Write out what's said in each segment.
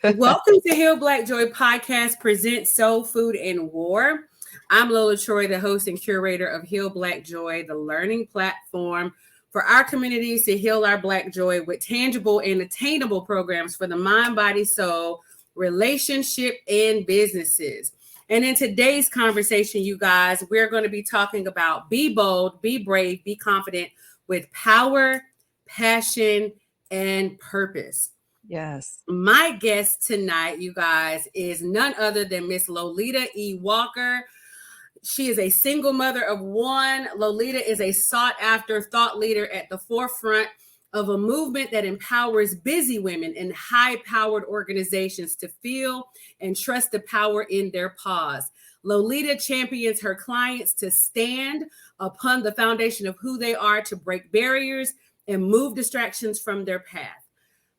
Welcome to Heal Black Joy podcast presents Soul Food and War. I'm Lola Troy, the host and curator of Heal Black Joy, the learning platform for our communities to heal our Black joy with tangible and attainable programs for the mind, body, soul, relationship, and businesses. And in today's conversation, you guys, we're going to be talking about be bold, be brave, be confident with power, passion, and purpose. Yes. My guest tonight, you guys, is none other than Miss Lolita E. Walker. She is a single mother of one. Lolita is a sought-after thought leader at the forefront of a movement that empowers busy women in high-powered organizations to feel and trust the power in their paws. Lolita champions her clients to stand upon the foundation of who they are, to break barriers and move distractions from their path.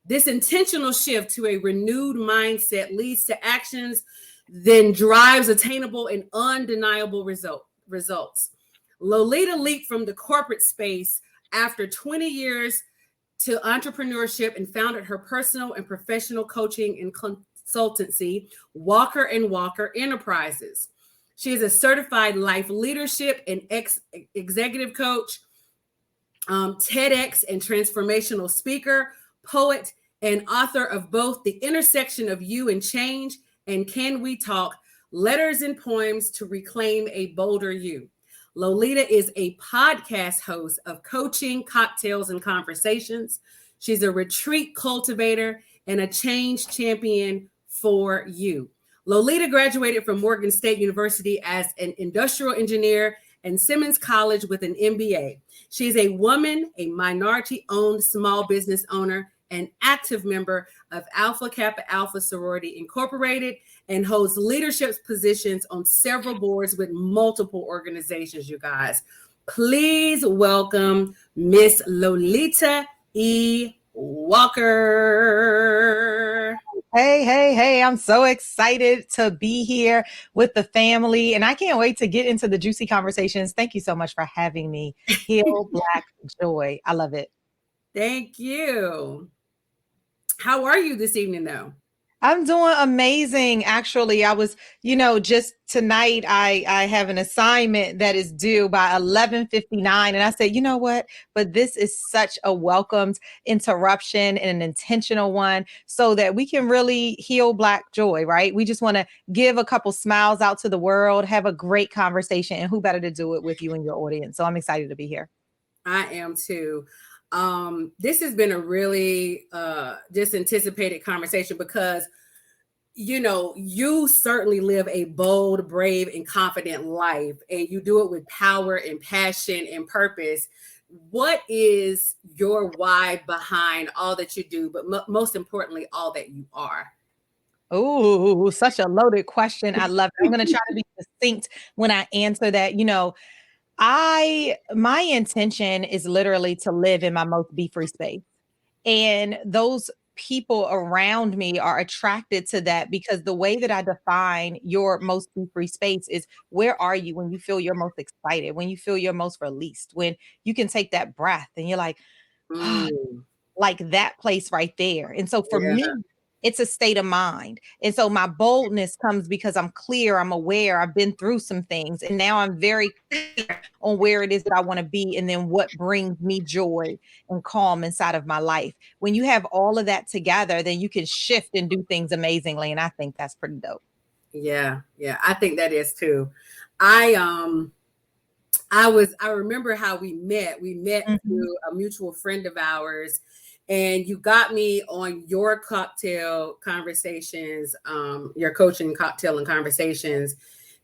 This intentional shift to a renewed mindset leads to actions, then drives attainable and undeniable results. Lolita leaped from the corporate space after 20 years to entrepreneurship and founded her personal and professional coaching and consultancy, Walker & Walker Enterprises. She is a certified life leadership and executive coach, TEDx and transformational speaker, poet, and author of both The Intersection of You and Change and Can We Talk? Letters and Poems to Reclaim a Bolder You. Lolita is a podcast host of Coaching, Cocktails, and Conversations. She's a retreat cultivator and a change champion for you. Lolita graduated from Morgan State University as an industrial engineer and Simmons College with an MBA. She is a woman, a minority-owned small business owner, an active member of Alpha Kappa Alpha Sorority Incorporated, and holds leadership positions on several boards with multiple organizations, you guys. Please welcome Miss Lolita E. Walker. Hey. I'm so excited to be here with the family, and I can't wait to get into the juicy conversations. Thank you so much for having me. Heal Black Joy. I love it. Thank you. How are you this evening, though? I'm doing amazing. Actually, I was, just tonight, I have an assignment that is due by 11:59. And I said, you know what? But this is such a welcomed interruption and an intentional one so that we can really heal Black joy, right? We just want to give a couple smiles out to the world, have a great conversation, and who better to do it with you and your audience. So I'm excited to be here. I am too. This has been a really just anticipated conversation because, you certainly live a bold, brave, and confident life, and you do it with power and passion and purpose. What is your why behind all that you do, but most importantly, all that you are? Oh, such a loaded question. I love it. I'm going to try to be succinct when I answer that. My intention is literally to live in my most be free space. And those people around me are attracted to that because the way that I define your most be free space is, where are you when you feel your most excited, when you feel your most released, when you can take that breath and you're like, like that place right there. And so for me, it's a state of mind. And so my boldness comes because I'm clear, I'm aware, I've been through some things, and now I'm very clear on where it is that I want to be and then what brings me joy and calm inside of my life. When you have all of that together, then you can shift and do things amazingly. And I think that's pretty dope. Yeah, I think that is too. I remember how we met. We met through a mutual friend of ours. And you got me on your cocktail conversations, your coaching cocktail and conversations.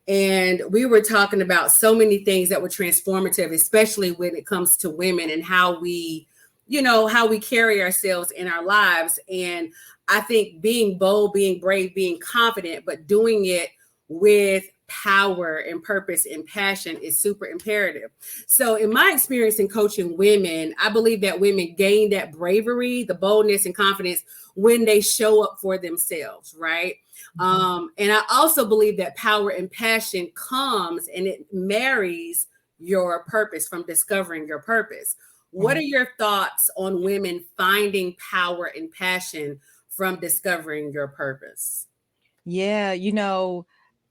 And we were talking about so many things that were transformative, especially when it comes to women and how we carry ourselves in our lives. And I think being bold, being brave, being confident, but doing it with power and purpose and passion is super imperative. So in my experience in coaching women, I believe that women gain that bravery, the boldness and confidence when they show up for themselves, right? And I also believe that power and passion comes and it marries your purpose from discovering your purpose. What are your thoughts on women finding power and passion from discovering your purpose? Yeah,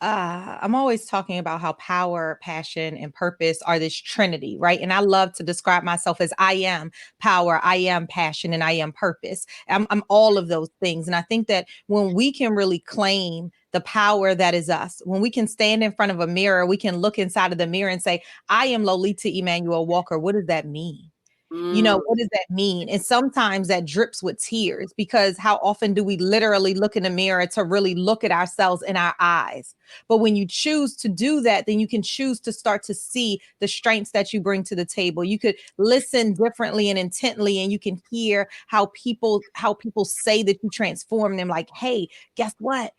I'm always talking about how power, passion, and purpose are this trinity, right? And I love to describe myself as I am power, I am passion, and I am purpose. I'm all of those things. And I think that when we can really claim the power that is us, when we can stand in front of a mirror, we can look inside of the mirror and say, I am Lolita Emmanuel Walker. What does that mean? Mm, What does that mean? And sometimes that drips with tears, because how often do we literally look in the mirror to really look at ourselves in our eyes? But when you choose to do that, then you can choose to start to see the strengths that you bring to the table. You could listen differently and intently, and you can hear how people say that you transform them. Like, hey, guess what?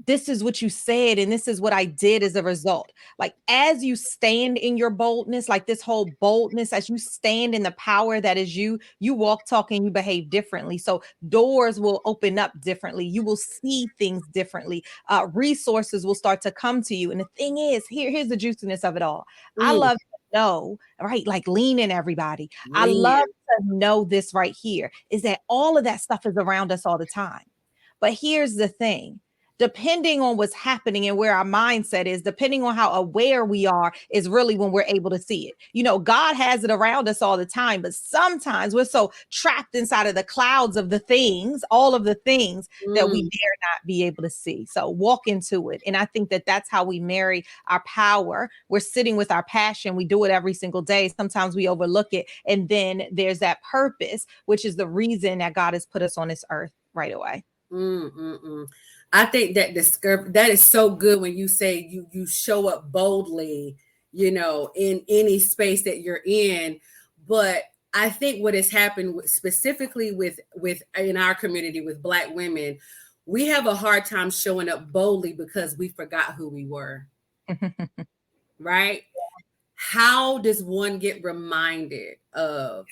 This is what you said, and this is what I did as a result. Like, as you stand in your boldness, like this whole boldness, as you stand in the power that is you, you walk, talk, and you behave differently. So doors will open up differently. You will see things differently. Resources will start to come to you. And the thing is, here's the juiciness of it all. I mm, love to know, right? Like, lean in, everybody. I lean love in. to know this right here, is that all of that stuff is around us all the time. But here's the thing, depending on what's happening and where our mindset is, depending on how aware we are, is really when we're able to see it. God has it around us all the time, but sometimes we're so trapped inside of the clouds of the things, all of the things, that we Mm, dare not be able to see. So walk into it. And I think that that's how we marry our power. We're sitting with our passion. We do it every single day. Sometimes we overlook it. And then there's that purpose, which is the reason that God has put us on this earth right away. mm, mm, mm. I think that that is so good when you say you show up boldly, in any space that you're in. But I think what has happened specifically with in our community with Black women, we have a hard time showing up boldly because we forgot who we were, right? How does one get reminded of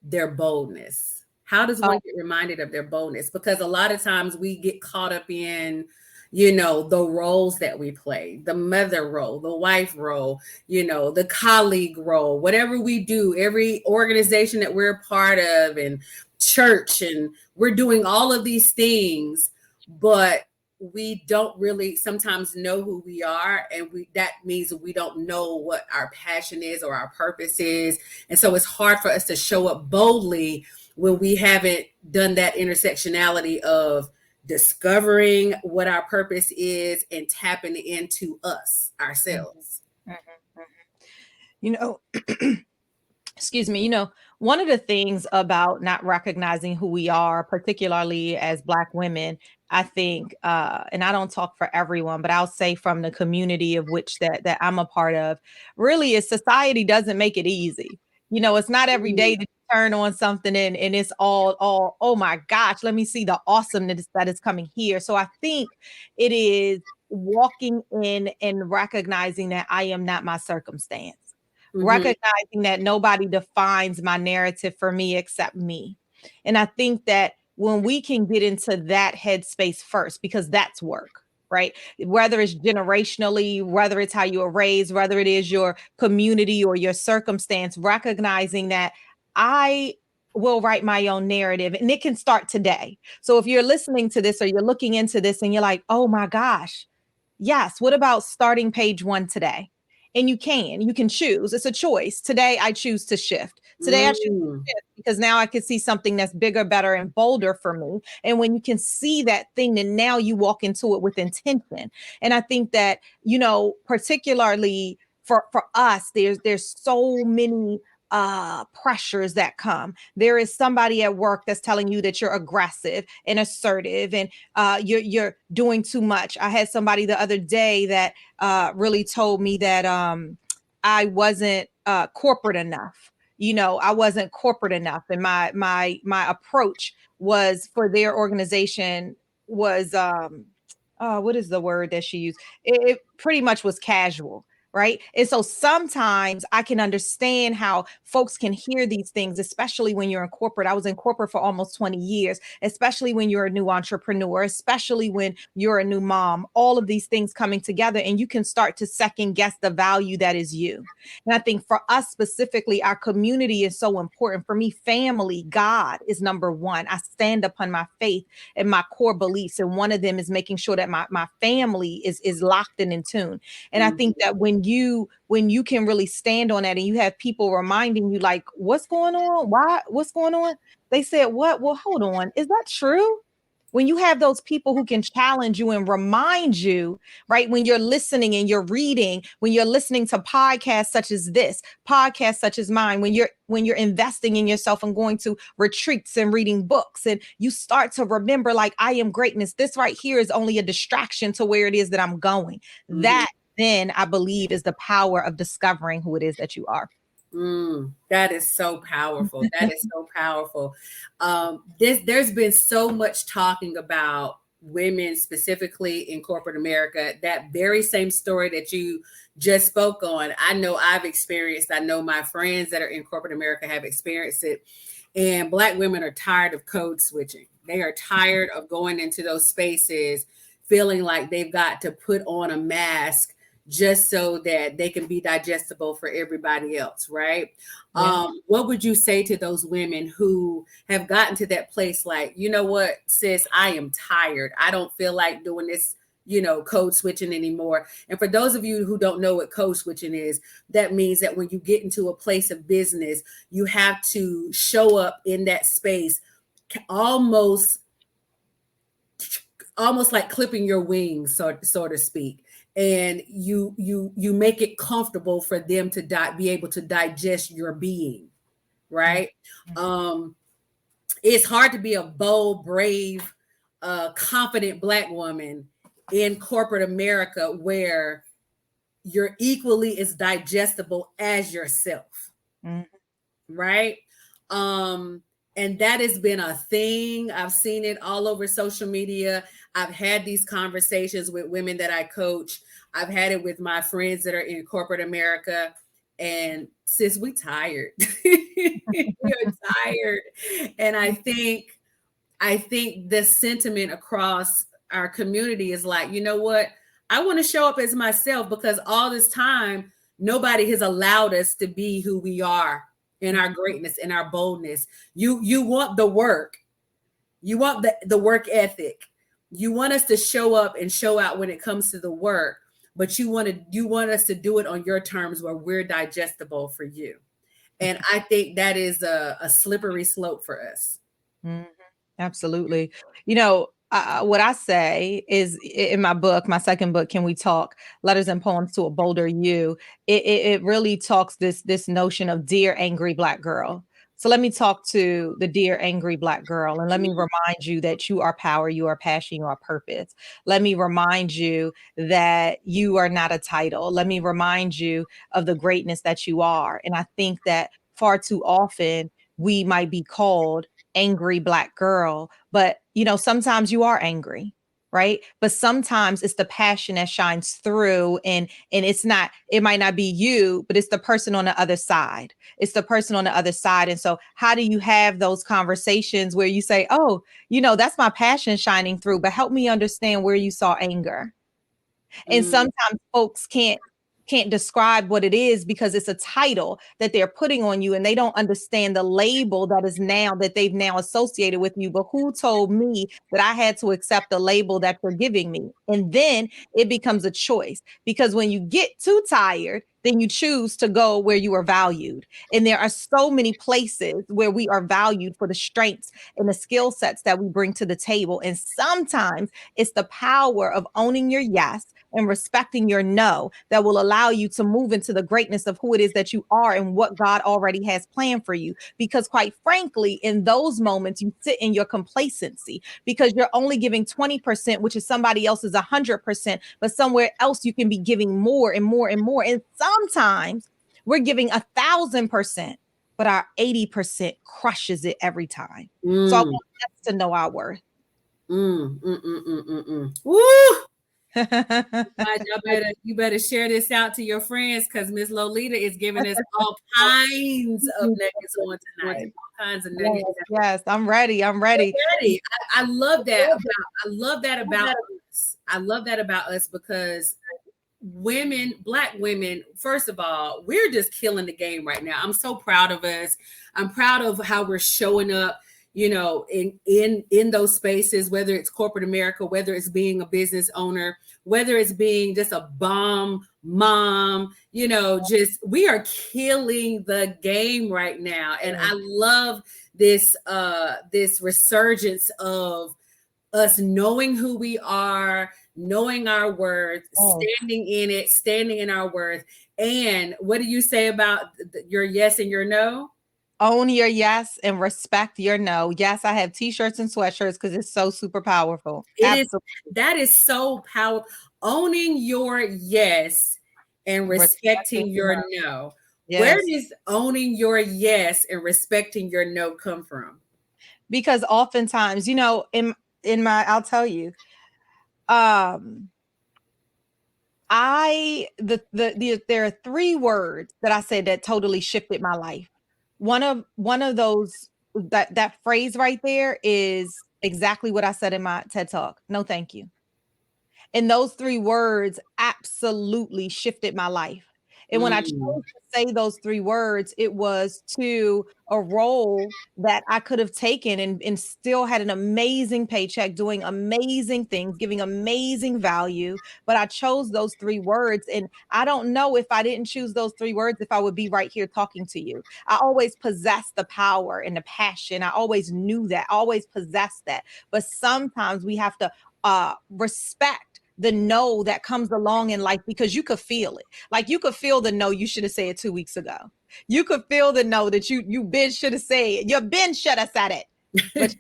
their boldness? How does one get reminded of their boldness? Because a lot of times we get caught up in, the roles that we play, the mother role, the wife role, the colleague role, whatever we do, every organization that we're a part of, and church, and we're doing all of these things, but we don't really sometimes know who we are, and that means we don't know what our passion is or our purpose is. And so it's hard for us to show up boldly when we haven't done that intersectionality of discovering what our purpose is and tapping into us Mhm, ourselves. mhm, mhm. You know, excuse me, one of the things about not recognizing who we are, particularly as Black women, I think, and I don't talk for everyone, but I'll say from the community of which that I'm a part of, really is society doesn't make it easy. It's not every day that you turn on something and it's all, oh my gosh, let me see the awesomeness that is coming here. So I think it is walking in and recognizing that I am not my circumstance, Mm-hmm. recognizing that nobody defines my narrative for me except me. And I think that when we can get into that headspace first, because that's work, right? Whether it's generationally, whether it's how you were raised, whether it is your community or your circumstance, recognizing that I will write my own narrative, and it can start today. So if you're listening to this or you're looking into this and you're like, oh my gosh, yes, what about starting page one today? And you can choose. It's a choice. Today, I choose to shift. Today, I choose Mm. to shift because now I can see something that's bigger, better, and bolder for me. And when you can see that thing, then now you walk into it with intention. And I think that, particularly for us, there's so many pressures that come. There is somebody at work that's telling you that you're aggressive and assertive, and you're doing too much. I had somebody the other day that really told me that I wasn't corporate enough. I wasn't corporate enough, and my approach was for their organization was what is the word that she used? It pretty much was casual. Right. And so sometimes I can understand how folks can hear these things, especially when you're in corporate. I was in corporate for almost 20 years, especially when you're a new entrepreneur, especially when you're a new mom, all of these things coming together, and you can start to second guess the value that is you. And I think for us specifically, our community is so important. For me, family, God is number one. I stand upon my faith and my core beliefs. And one of them is making sure that my family is locked and in tune. And I think that when you can really stand on that and you have people reminding you, like, what's going on? Why? What's going on? They said, what? Well, hold on. Is that true? When you have those people who can challenge you and remind you, right? When you're listening and you're reading, when you're listening to podcasts such as this, podcasts such as mine, when you're investing in yourself and going to retreats and reading books, and you start to remember, like, I am greatness. This right here is only a distraction to where it is that I'm going. That then I believe is the power of discovering who it is that you are. That is so powerful. That is so powerful. There's been so much talking about women specifically in corporate America. That very same story that you just spoke on, I know I've experienced. I know my friends that are in corporate America have experienced it. And Black women are tired of code switching. They are tired of going into those spaces feeling like they've got to put on a mask just so that they can be digestible for everybody else, right? Yeah. What would you say to those women who have gotten to that place, like, you know what, sis, I am tired. I don't feel like doing this, code switching anymore. And for those of you who don't know what code switching is, that means that when you get into a place of business, you have to show up in that space almost like clipping your wings, so to speak, and you make it comfortable for them to be able to digest your being, right? It's hard to be a bold, brave, confident Black woman in corporate America where you're equally as digestible as yourself, right? And that has been a thing. I've seen it all over social media. I've had these conversations with women that I coach. I've had it with my friends that are in corporate America. And sis, we tired. We're tired. And I think the sentiment across our community is like, you know what? I want to show up as myself, because all this time, nobody has allowed us to be who we are in our greatness, in our boldness. You want the work. You want the work ethic. You want us to show up and show out when it comes to the work, but you want us to do it on your terms where we're digestible for you. And I think that is a slippery slope for us. Absolutely. What I say is, in my book, my second book, Can We Talk? Letters and Poems to a Bolder You. It really talks this notion of dear angry Black girl. So let me talk to the dear angry Black girl, and let me remind you that you are power, you are passion, you are purpose. Let me remind you that you are not a title. Let me remind you of the greatness that you are. And I think that far too often we might be called angry Black girl, but sometimes you are angry, right? But sometimes it's the passion that shines through, and it might not be you, but it's the person on the other side. It's the person on the other side. And so how do you have those conversations where you say, oh, that's my passion shining through, but help me understand where you saw anger? And sometimes folks can't describe what it is because it's a title that they're putting on you, and they don't understand the label that they've now associated with you. But who told me that I had to accept the label that you're giving me? And then it becomes a choice, because when you get too tired, then you choose to go where you are valued. And there are so many places where we are valued for the strengths and the skill sets that we bring to the table. And sometimes it's the power of owning your yes and respecting your no that will allow you to move into the greatness of who it is that you are and what God already has planned for you. Because quite frankly, in those moments, you sit in your complacency because you're only giving 20%, which is somebody else's 100%, but somewhere else you can be giving more and more and more. And sometimes we're giving 1,000%, but our 80% crushes it every time. So I want us to know our worth. Woo! You better share this out to your friends, because Miss Lolita is giving us all kinds of nuggets on tonight. All kinds of nuggets. Yes, I'm ready. I'm ready. I love that about I love that about us. I love that about us because women, Black women, first of all, we're just killing the game right now. I'm so proud of us. I'm proud of how we're showing up, in those spaces, whether it's corporate America, whether it's being a business owner, whether it's being just a bomb mom, just we are killing the game right now. And I love this resurgence of us knowing who we are, knowing our worth, standing in it, standing in our worth. And what do you say about your yes and your no? Own your yes and respect your no. Yes, I have t-shirts and sweatshirts because it's so super powerful. That is so powerful. Owning your yes and respecting your no. Yes. Where does owning your yes and respecting your no come from? Because oftentimes, in my, I'll tell you, there are 3 words that I said that totally shifted my life. One of those, that phrase right there is exactly what I said in my TED Talk. No, thank you. And those 3 words absolutely shifted my life. And when I chose to say those 3 words, it was to a role that I could have taken and still had an amazing paycheck, doing amazing things, giving amazing value. But I chose those 3 words. And I don't know if I didn't choose those 3 words, if I would be right here talking to you. I always possessed the power and the passion. I always knew that, I always possessed that. But sometimes we have to respect the no that comes along in life, because you could feel it. Like you could feel the no you should have said 2 weeks ago. You could feel the no that you been should have said. You been should have said it. But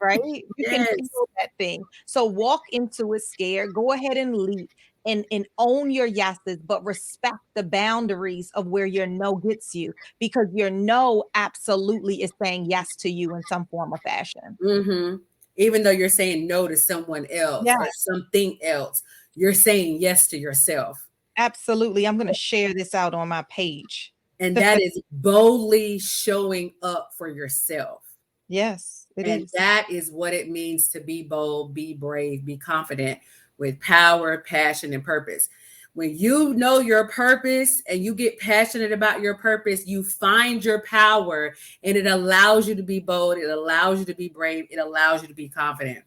right? You can feel that thing. So walk into it scared. Go ahead and leap and own your yeses, but respect the boundaries of where your no gets you, because your no absolutely is saying yes to you in some form or fashion. Mm-hmm. Even though you're saying no to someone else or something else, you're saying yes to yourself. Absolutely. I'm going to share this out on my page. And that is boldly showing up for yourself. Yes, it is. That is what it means to be bold, be brave, be confident with power, passion, and purpose. When you know your purpose and you get passionate about your purpose, you find your power, and it allows you to be bold. It allows you to be brave. It allows you to be confident.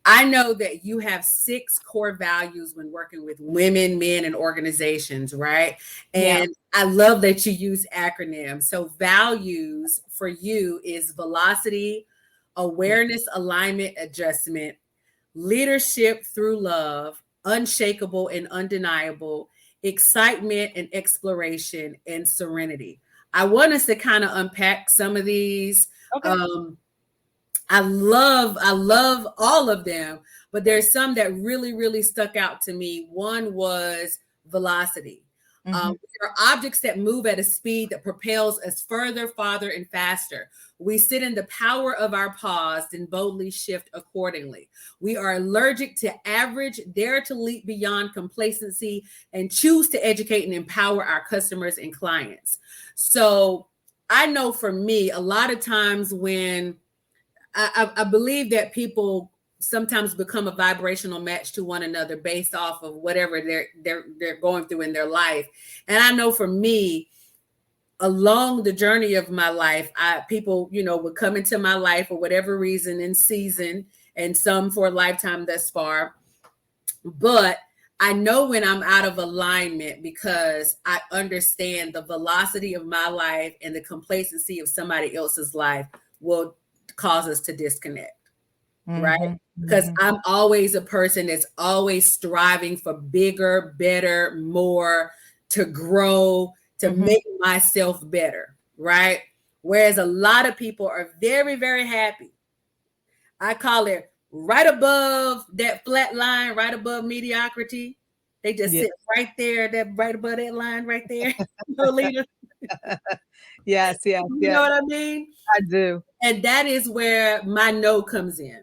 I know that you have 6 core values when working with women, men, and organizations, right? And I love that you use acronyms. So values for you is velocity, awareness, alignment, adjustment, leadership through love, unshakable and undeniable, excitement and exploration, and serenity. I want us to kind of unpack some of these. Okay. I love all of them, but there's some that really, really stuck out to me. One was velocity. There are objects that move at a speed that propels us further, farther, and faster. We sit in the power of our pause and boldly shift accordingly. We are allergic to average, dare to leap beyond complacency, and choose to educate and empower our customers and clients. So I know for me, a lot of times when I believe that people sometimes become a vibrational match to one another based off of whatever they're going through in their life. And I know for me, along the journey of my life, people, would come into my life for whatever reason in season, and some for a lifetime thus far. But I know when I'm out of alignment, because I understand the velocity of my life and the complacency of somebody else's life will cause us to disconnect. Right? Because I'm always a person that's always striving for bigger, better, more, to grow, to make myself better. Right? Whereas a lot of people are very, very happy. I call it right above that flat line, right above mediocrity. They just sit right there, right above that line right there. Lolita. Yes. You know what I mean? I do. And that is where my no comes in.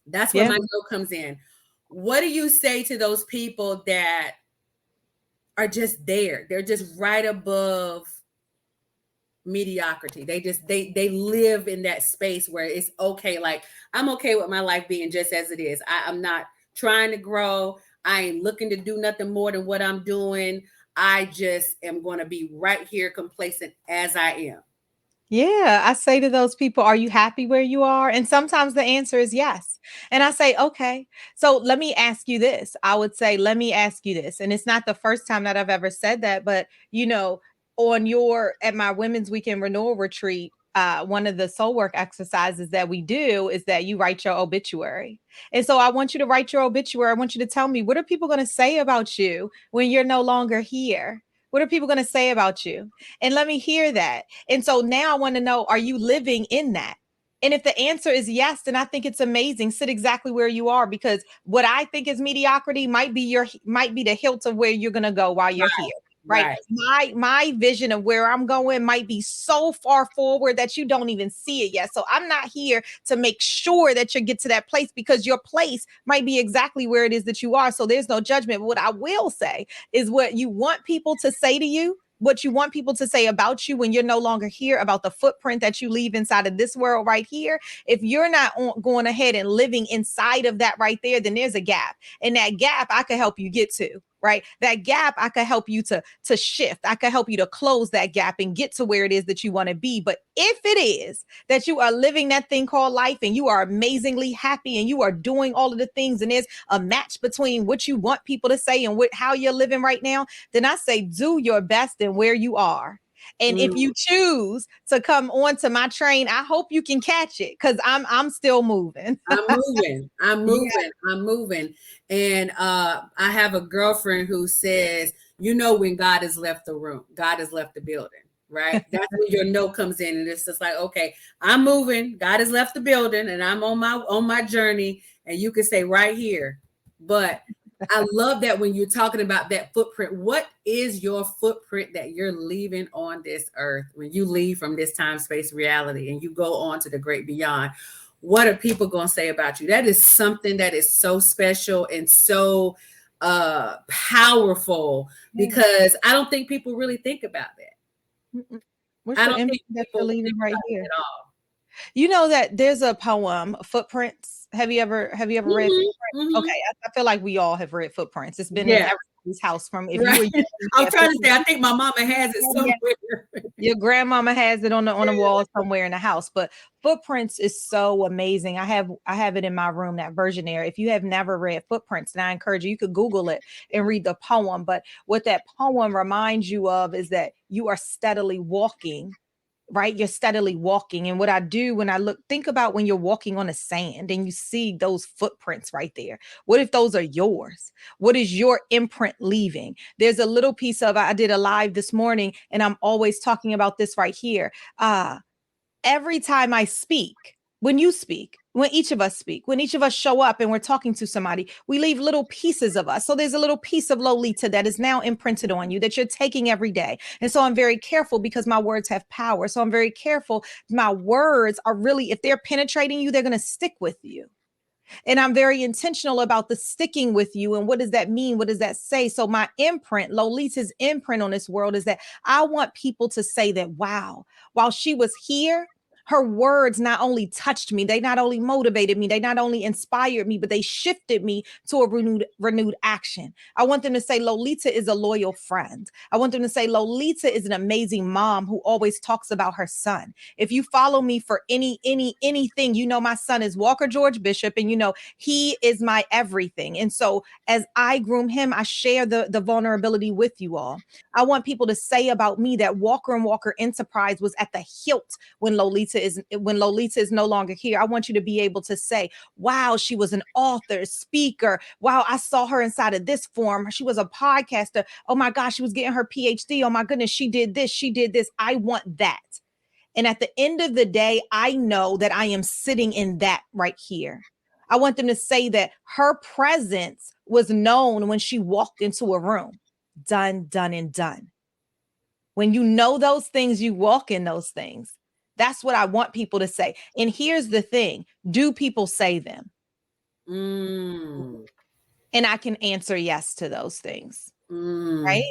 That's where my no comes in. what do you say to those people that are just there? They're just right above mediocrity. They live in that space where it's okay. Like, I'm okay with my life being just as it is. I'm not trying to grow. I ain't looking to do nothing more than what I'm doing. I just am going to be right here complacent as I am. Yeah, I say to those people, "Are you happy where you are?" And sometimes the answer is yes. And I say, "Okay, so let me ask you this." I would say, "Let me ask you this." And it's not the first time that I've ever said that, but on your at my women's weekend renewal retreat, one of the soul work exercises that we do is that you write your obituary. And so I want you to write your obituary. I want you to tell me, what are people going to say about you when you're no longer here? What are people going to say about you? And let me hear that. And so now I want to know, are you living in that? And if the answer is yes, then I think it's amazing. Sit exactly where you are, because what I think is mediocrity might be the hilt of where you're going to go while you're here. Right. Right. My vision of where I'm going might be so far forward that you don't even see it yet. So I'm not here to make sure that you get to that place, because your place might be exactly where it is that you are. So there's no judgment. But what I will say is, what you want people to say to you, what you want people to say about you when you're no longer here, about the footprint that you leave inside of this world right here. If you're not going ahead and living inside of that right there, then there's a gap. And that gap I could help you get to. Right. That gap, I could help you to shift. I could help you to close that gap and get to where it is that you want to be. But if it is that you are living that thing called life, and you are amazingly happy, and you are doing all of the things, and there's a match between what you want people to say and how you're living right now, then I say do your best in where you are. And if you choose to come onto my train, I hope you can catch it, because I'm still moving. I'm moving. I'm Yeah. moving. I'm moving. And I have a girlfriend who says, when God has left the room, God has left the building, right? That's when your no comes in, and it's just like, okay, I'm moving. God has left the building, and I'm on my journey. And you can say right here. But I love that when you're talking about that footprint. What is your footprint that you're leaving on this earth when you leave from this time, space, reality, and you go on to the great beyond? What are people going to say about you? That is something that is so special and so powerful, Yeah. because I don't think people really think about that. Mm-mm. What's I the don't imprint think that you're people leaving think right about it here? at all. You know that there's a poem, Footprints. Have you ever read Hmm. Footprints? Okay, Hmm. I feel like we all have read Footprints. It's been in Yeah, everybody's house, from if you right. were young, I'm yeah, trying to say, I think my mama has it yeah. somewhere. Your grandmama has it on the wall somewhere in the house. But Footprints is so amazing. I have it in my room, that version there. If you have never read Footprints, and I encourage you, you could Google it and read the poem. But what that poem reminds you of is that you are steadily walking, right? You're steadily walking. And what I do when I think about when you're walking on the sand and you see those footprints right there. What if those are yours? What is your imprint leaving? There's a little piece of, I did a live this morning, and I'm always talking about this right here. Every time I speak, when you speak, when each of us speak, when each of us show up and we're talking to somebody, we leave little pieces of us. So there's a little piece of Lolita that is now imprinted on you that you're taking every day. And so I'm very careful, because my words have power. So I'm very careful. My words are really, if they're penetrating you, they're going to stick with you. And I'm very intentional about the sticking with you. And what does that mean? What does that say? So my imprint, Lolita's imprint on this world, is that I want people to say that, wow, while she was here, her words not only touched me, they not only motivated me, they not only inspired me, but they shifted me to a renewed action. I want them to say Lolita is a loyal friend. I want them to say Lolita is an amazing mom who always talks about her son. If you follow me for anything, my son is Walker George Bishop, and he is my everything. And so as I groom him, I share the vulnerability with you all. I want people to say about me that Walker and Walker Enterprise was at the hilt when Lolita is no longer here. I want you to be able to say, wow, she was an author, speaker. Wow, I saw her inside of this form. She was a podcaster. Oh my gosh, she was getting her PhD. Oh my goodness, she did this. She did this. I want that. And at the end of the day, I know that I am sitting in that right here. I want them to say that her presence was known when she walked into a room. Done, done, and done. When you know those things, you walk in those things. That's what I want people to say. And here's the thing: do people say them? Mm. and I can answer yes to those things. Mm, Right.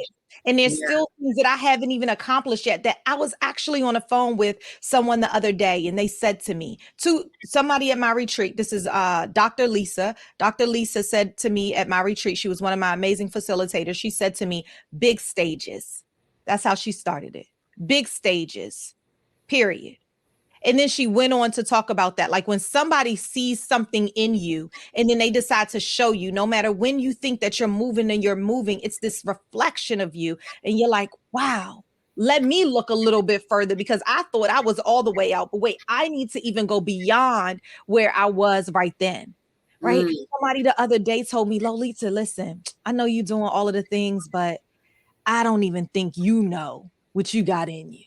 And there's yeah. still things that I haven't even accomplished yet, that I was actually on the phone with someone the other day, and they said to me, to somebody at my retreat, this is Dr. Lisa. Dr. Lisa said to me at my retreat, she was one of my amazing facilitators. She said to me, big stages. That's how she started it. Big stages, period. And then she went on to talk about that. Like when somebody sees something in you and then they decide to show you, no matter when you think that you're moving and you're moving, it's this reflection of you. And you're like, wow, let me look a little bit further, because I thought I was all the way out. But wait, I need to even go beyond where I was right then. Right. Mm. Somebody the other day told me, Lolita, listen, I know you're doing all of the things, but I don't even think you know what you got in you.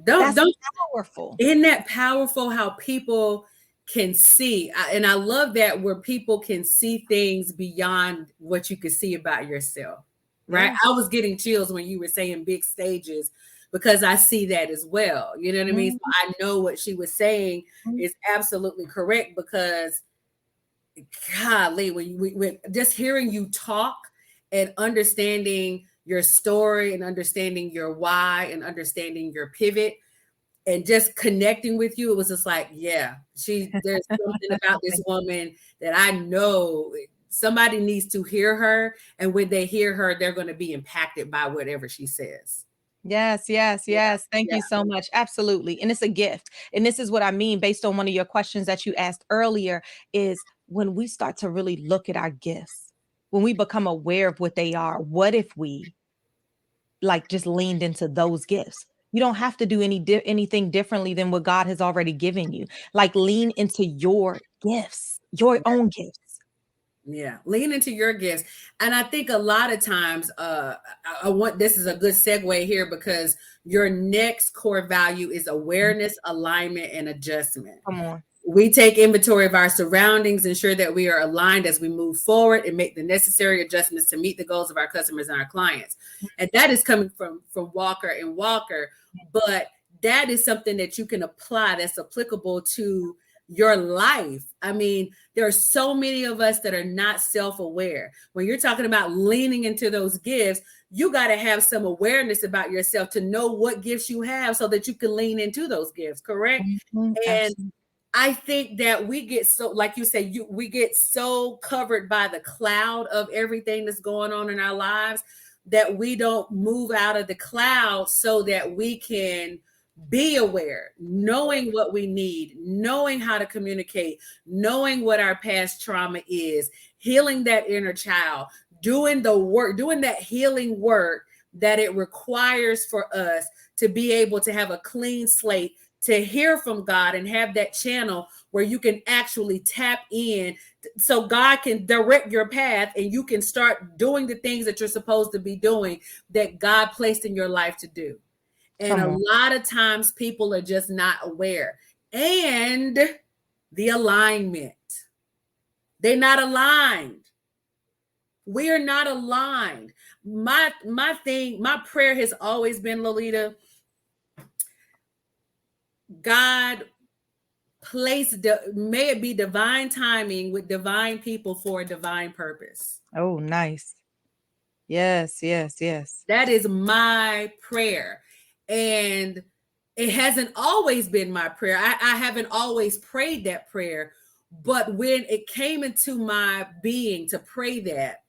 That's Don't powerful. Isn't that powerful how people can see? And I love that, where people can see things beyond what you can see about yourself, right? Yeah. I was getting chills when you were saying big stages, because I see that as well. You know what I mean? So Mhm. I know what she was saying is absolutely correct, because golly, when just hearing you talk and understanding your story and understanding your why and understanding your pivot and just connecting with you, it was just like, yeah, there's something about this woman that I know somebody needs to hear her. And when they hear her, they're going to be impacted by whatever she says. Yes, yes, Yeah. yes. Thank Yeah. you so much. Absolutely. And it's a gift. And this is what I mean, based on one of your questions that you asked earlier, is when we start to really look at our gifts, when we become aware of what they are, what if we like just leaned into those gifts? You don't have to do anything differently than what God has already given you. Like lean into your gifts, your own gifts. Yeah, lean into your gifts. And I think a lot of times, I want, this is a good segue here, because your next core value is awareness, alignment, and adjustment. Come on. We take inventory of our surroundings, ensure that we are aligned as we move forward, and make the necessary adjustments to meet the goals of our customers and our clients. And that is coming from Walker and Walker, but that is something that you can apply, that's applicable to your life. I mean, there are so many of us that are not self-aware. When you're talking about leaning into those gifts, you got to have some awareness about yourself to know what gifts you have so that you can lean into those gifts, correct? Mhm. And Absolutely. I think that we get so, like you said, we get so covered by the cloud of everything that's going on in our lives that we don't move out of the cloud so that we can be aware, knowing what we need, knowing how to communicate, knowing what our past trauma is, healing that inner child, doing the work, doing that healing work that it requires for us to be able to have a clean slate, to hear from God and have that channel where you can actually tap in so God can direct your path and you can start doing the things that you're supposed to be doing, that God placed in your life to do. And Come a on. lot of times people are just not aware. And the alignment, they're not aligned. We are not aligned. My prayer has always been, Lolita, God, may it be divine timing with divine people for a divine purpose. Oh, nice. Yes, yes, yes. That is my prayer. And it hasn't always been my prayer. I haven't always prayed that prayer. But when it came into my being to pray that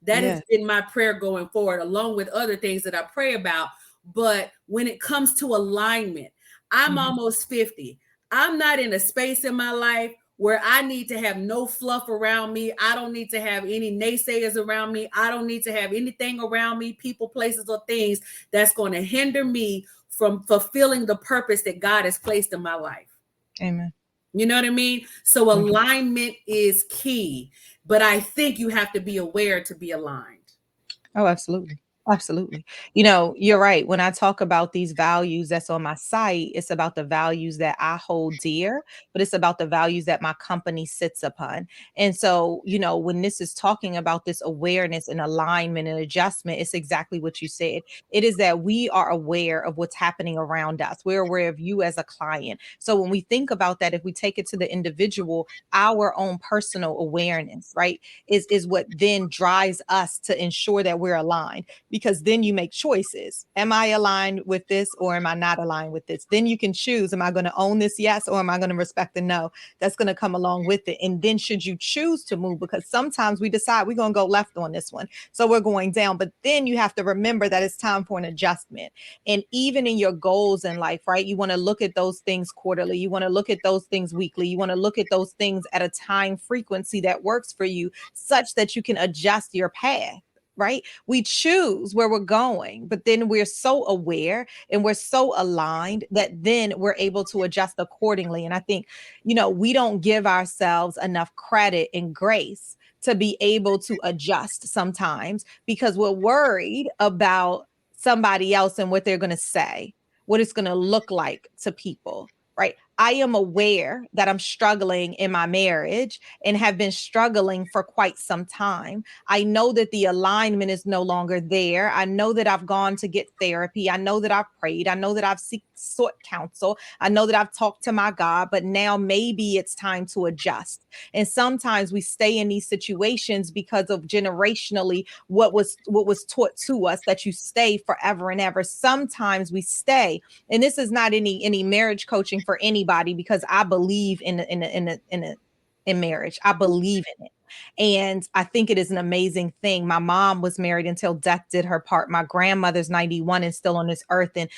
has Yes. been my prayer going forward, along with other things that I pray about. But when it comes to alignment, I'm Mhm. almost 50. I'm not in a space in my life where I need to have no fluff around me. I don't need to have any naysayers around me. I don't need to have anything around me, people, places, or things that's going to hinder me from fulfilling the purpose that God has placed in my life. Amen. You know what I mean? So Mhm. alignment is key, but I think you have to be aware to be aligned. Oh, absolutely. Absolutely. You know, you're right. When I talk about these values that's on my site, it's about the values that I hold dear, but it's about the values that my company sits upon. And so, you know, when this is talking about this awareness and alignment and adjustment, it's exactly what you said. It is that we are aware of what's happening around us. We're aware of you as a client. So when we think about that, if we take it to the individual, our own personal awareness, right, is what then drives us to ensure that we're aligned, because then you make choices. Am I aligned with this or am I not aligned with this? Then you can choose, am I going to own this yes or am I going to respect the no that's going to come along with it? And then should you choose to move, because sometimes we decide we're going to go left on this one, so we're going down, but then you have to remember that it's time for an adjustment. And even in your goals in life, right, you want to look at those things quarterly, you want to look at those things weekly, you want to look at those things at a time frequency that works for you, such that you can adjust your path, right? We choose where we're going, but then we're so aware and we're so aligned that then we're able to adjust accordingly. And I think, you know, we don't give ourselves enough credit and grace to be able to adjust sometimes, because we're worried about somebody else and what they're going to say, what it's going to look like to people, right? I am aware that I'm struggling in my marriage and have been struggling for quite some time. I know that the alignment is no longer there. I know that I've gone to get therapy. I know that I've prayed. I know that I've sought counsel. I know that I've talked to my God, but now maybe it's time to adjust. And sometimes we stay in these situations because of generationally what was taught to us, that you stay forever and ever. Sometimes we stay, and this is not any marriage coaching for anybody, because I believe in marriage. I believe in it. And I think it is an amazing thing. My mom was married until death did her part. My grandmother's 91 and still on this earth. And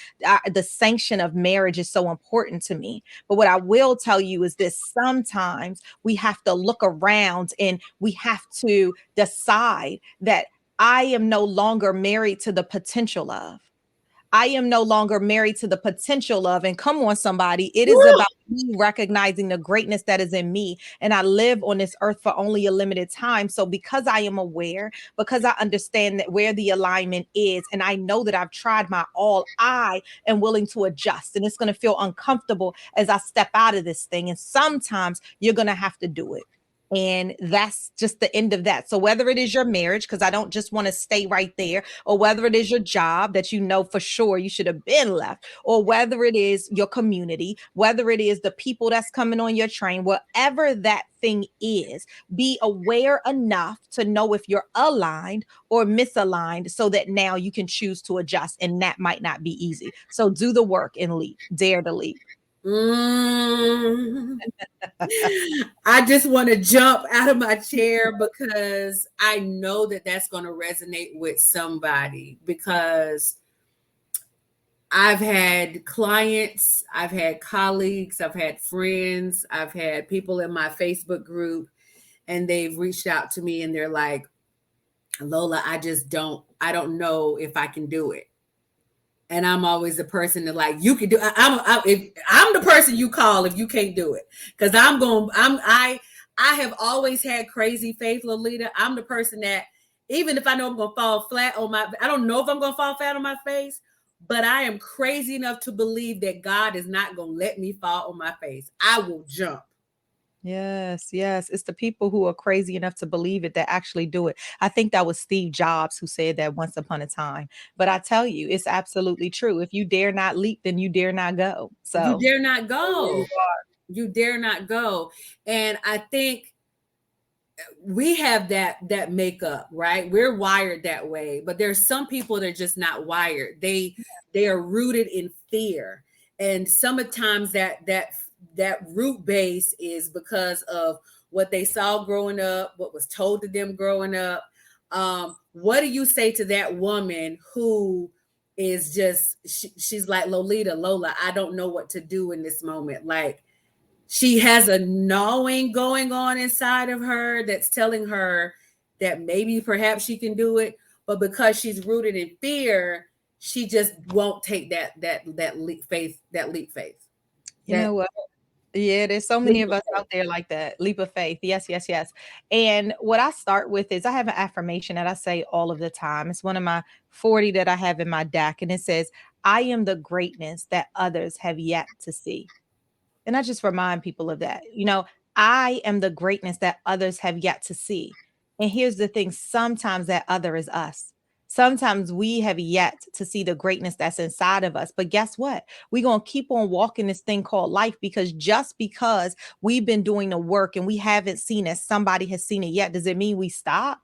the sanction of marriage is so important to me. But what I will tell you is this: sometimes we have to look around and we have to decide that I am no longer married to the potential of. I am no longer married to the potential of, and come on, somebody, it is Woo! about me recognizing the greatness that is in me. And I live on this earth for only a limited time. So, because I am aware, because I understand that where the alignment is, and I know that I've tried my all, I am willing to adjust. And it's going to feel uncomfortable as I step out of this thing. And sometimes you're going to have to do it. And that's just the end of that. So, whether it is your marriage, because I don't just want to stay right there, or whether it is your job that you know for sure you should have been left, or whether it is your community, whether it is the people that's coming on your train, whatever that thing is, be aware enough to know if you're aligned or misaligned, so that now you can choose to adjust. And that might not be easy. So, do the work and leap, dare to leap. Mm. I just want to jump out of my chair because I know that that's going to resonate with somebody, because I've had clients, I've had colleagues, I've had friends, I've had people in my Facebook group, and they've reached out to me and they're like, Lola, I don't know if I can do it. And I'm always the person that, like, you can do. If I'm the person you call if you can't do it, because I have always had crazy faith, Lolita. I'm the person that, even if I know I'm gonna fall flat on my, I don't know if I'm gonna fall flat on my face, but I am crazy enough to believe that God is not gonna let me fall on my face. I will jump. Yes, yes. It's the people who are crazy enough to believe it that actually do it. I think that was Steve Jobs who said that once upon a time. But I tell you, it's absolutely true. If you dare not leap, then you dare not go. You So dare not stay where you go. are. You dare not go. And I think we have that makeup, right? We're wired that way, but there's some people that are just not wired. They are rooted in fear, and sometimes that root base is because of what they saw growing up, what was told to them growing up. What do you say to that woman who is just she's like, Lola, I don't know what to do in this moment, like she has a gnawing going on inside of her that's telling her that maybe perhaps she can do it, but because she's rooted in fear, she just won't take that leap faith, that leap faith. You know That what? Yeah, there's so many Leap of of us faith. out there like that. Leap of faith. Yes, yes, yes. And what I start with is I have an affirmation that I say all of the time. It's one of my 40 that I have in my deck. And it says, I am the greatness that others have yet to see. And I just remind people of that. I am the greatness that others have yet to see. And here's the thing, sometimes that other is us. Sometimes we have yet to see the greatness that's inside of us. But guess what? We're going to keep on walking this thing called life because just because we've been doing the work and we haven't seen it, somebody has seen it yet, does it mean we stop?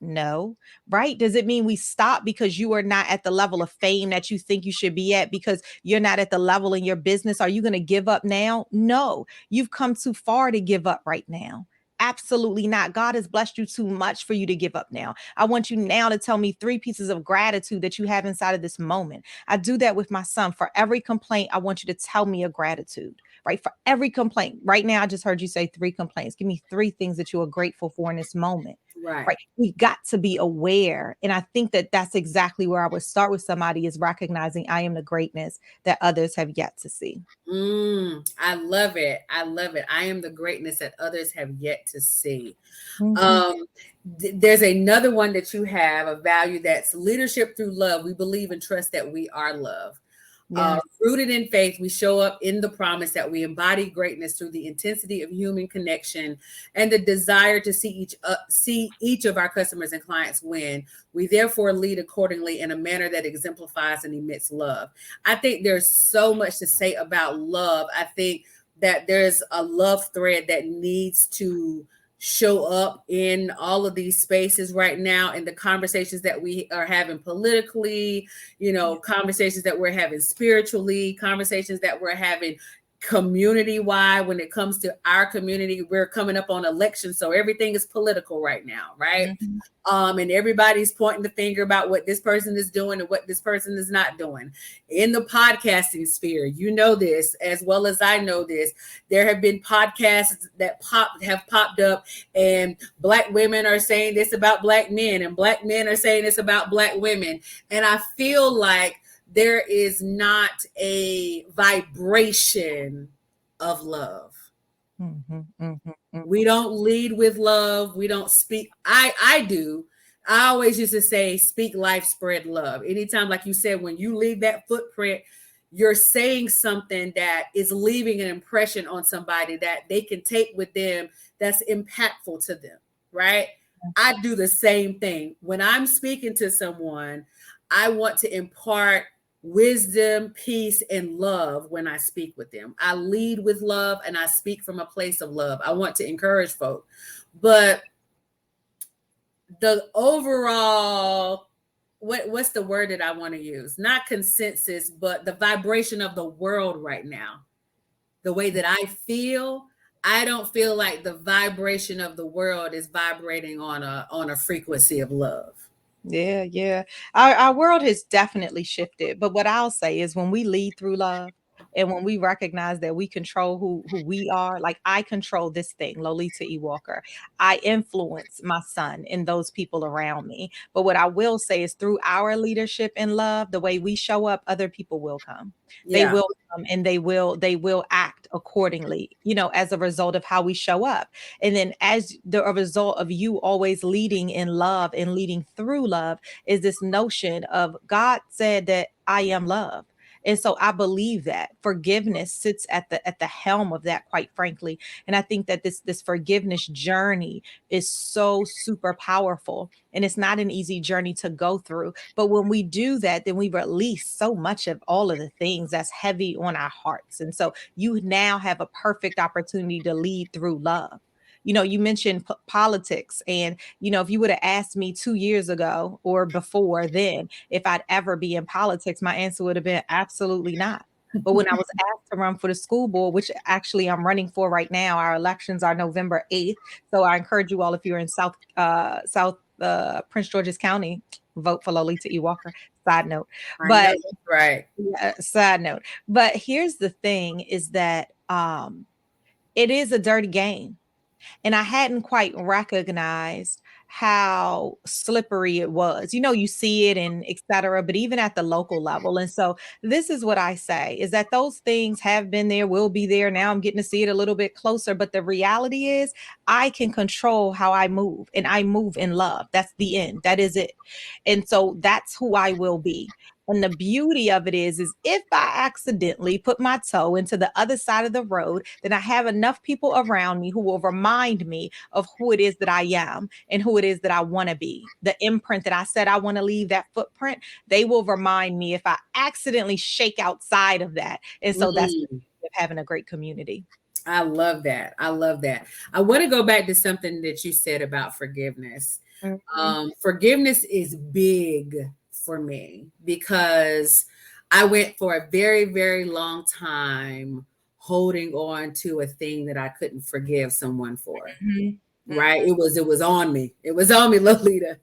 No, right? Does it mean we stop because you are not at the level of fame that you think you should be at because you're not at the level in your business? Are you going to give up now? No, you've come too far to give up right now. Absolutely not. God has blessed you too much for you to give up now. I want you now to tell me 3 pieces of gratitude that you have inside of this moment. I do that with my son. For every complaint, I want you to tell me a gratitude, right? For every complaint. Right now, I just heard you say 3 complaints. Give me 3 things that you are grateful for in this moment, Right. right? We got to be aware. And I think that that's exactly where I would start with somebody is recognizing I am the greatness that others have yet to see. I love it. I love it. I am the greatness that others have yet to see. Mhm. Um, there's another one that you have, a value that's leadership through love. We believe and trust that we are love. Yes. Rooted in faith, we show up in the promise that we embody greatness through the intensity of human connection and the desire to see each of our customers and clients win. We therefore lead accordingly in a manner that exemplifies and emits love. I think there's so much to say about love. I think that there's a love thread that needs to show up in all of these spaces right now, in the conversations that we are having politically, conversations that we're having spiritually, conversations that we're having community wide. When it comes to our community, we're coming up on elections, so everything is political right now, right? Mhm. And everybody's pointing the finger about what this person is doing and what this person is not doing. In the podcasting sphere, you know this as well as I know this. There have been podcasts that have popped up, and Black women are saying this about Black men, and Black men are saying this about Black women. And I feel like there is not a vibration of love. Mhm. Mhm. We Mhm. don't lead with love. We don't speak. I do. I always used to say, speak life, spread love. Anytime, like you said, when you leave that footprint, you're saying something that is leaving an impression on somebody that they can take with them, that's impactful to them, right? I do the same thing. When I'm speaking to someone, I want to impart wisdom, peace, and love when I speak with them. I lead with love and I speak from a place of love. I want to encourage folk. But the overall, what's the word that I want to use? Not consensus, but the vibration of the world right now. The way that I feel, I don't feel like the vibration of the world is vibrating on a frequency of love. Yeah, yeah. Our world has definitely shifted. But what I'll say is when we lead through love and when we recognize that we control who we are, like I control this thing, Lolita E. Walker. I influence my son and those people around me. But what I will say is through our leadership and love, the way we show up, other people will come. They Yeah. will come and they will act accordingly, as a result of how we show up. And then as a result of you always leading in love and leading through love is this notion of God said that I am love. And so I believe that forgiveness sits at the helm of that, quite frankly. And I think that this forgiveness journey is so super powerful. And it's not an easy journey to go through. But when we do that, then we release so much of all of the things that's heavy on our hearts. And so you now have a perfect opportunity to lead through love. You mentioned politics. And, if you would have asked me 2 years ago or before then, if I'd ever be in politics, my answer would have been absolutely not. But when I was asked to run for the school board, which actually I'm running for right now, our elections are November 8th. So I encourage you all, if you're in South Prince George's County, vote for Lolita E. Walker. Side note. I know But that's right. yeah, side note. But here's the thing is that it is a dirty game. And I hadn't quite recognized how slippery it was. You know, you see it and et cetera, but even at the local level. And so this is what I say is that those things have been there, will be there. Now I'm getting to see it a little bit closer. But the reality is I can control how I move, and I move in love. That's the end. That is it. And so that's who I will be. And the beauty of it is if I accidentally put my toe into the other side of the road, then I have enough people around me who will remind me of who it is that I am and who it is that I want to be. The imprint that I said I want to leave, that footprint, they will remind me if I accidentally shake outside of that. And so that's the Mm. beauty of having a great community. I love that. I love that. I want to go back to something that you said about forgiveness. Mhm. Forgiveness is big for me because I went for a very, very long time holding on to a thing that I couldn't forgive someone for. Mhm. Right? It was on me. It was on me, Lolita.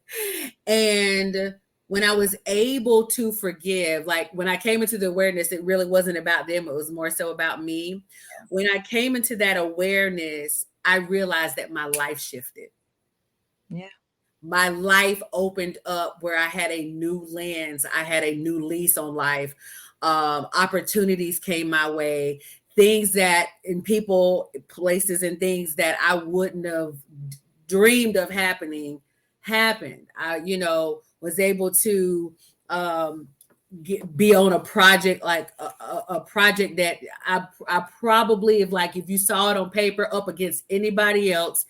And when I was able to forgive, like when I came into the awareness, it really wasn't about them. It was more so about me. When I came into that awareness, I realized that my life shifted. Yeah. My life opened up where I had a new lens. I had a new lease on life. Opportunities came my way. Things that in people, places, and things that I wouldn't have dreamed of happening happened. I, was able to be on a project like a project that I probably, if you saw it on paper up against anybody else,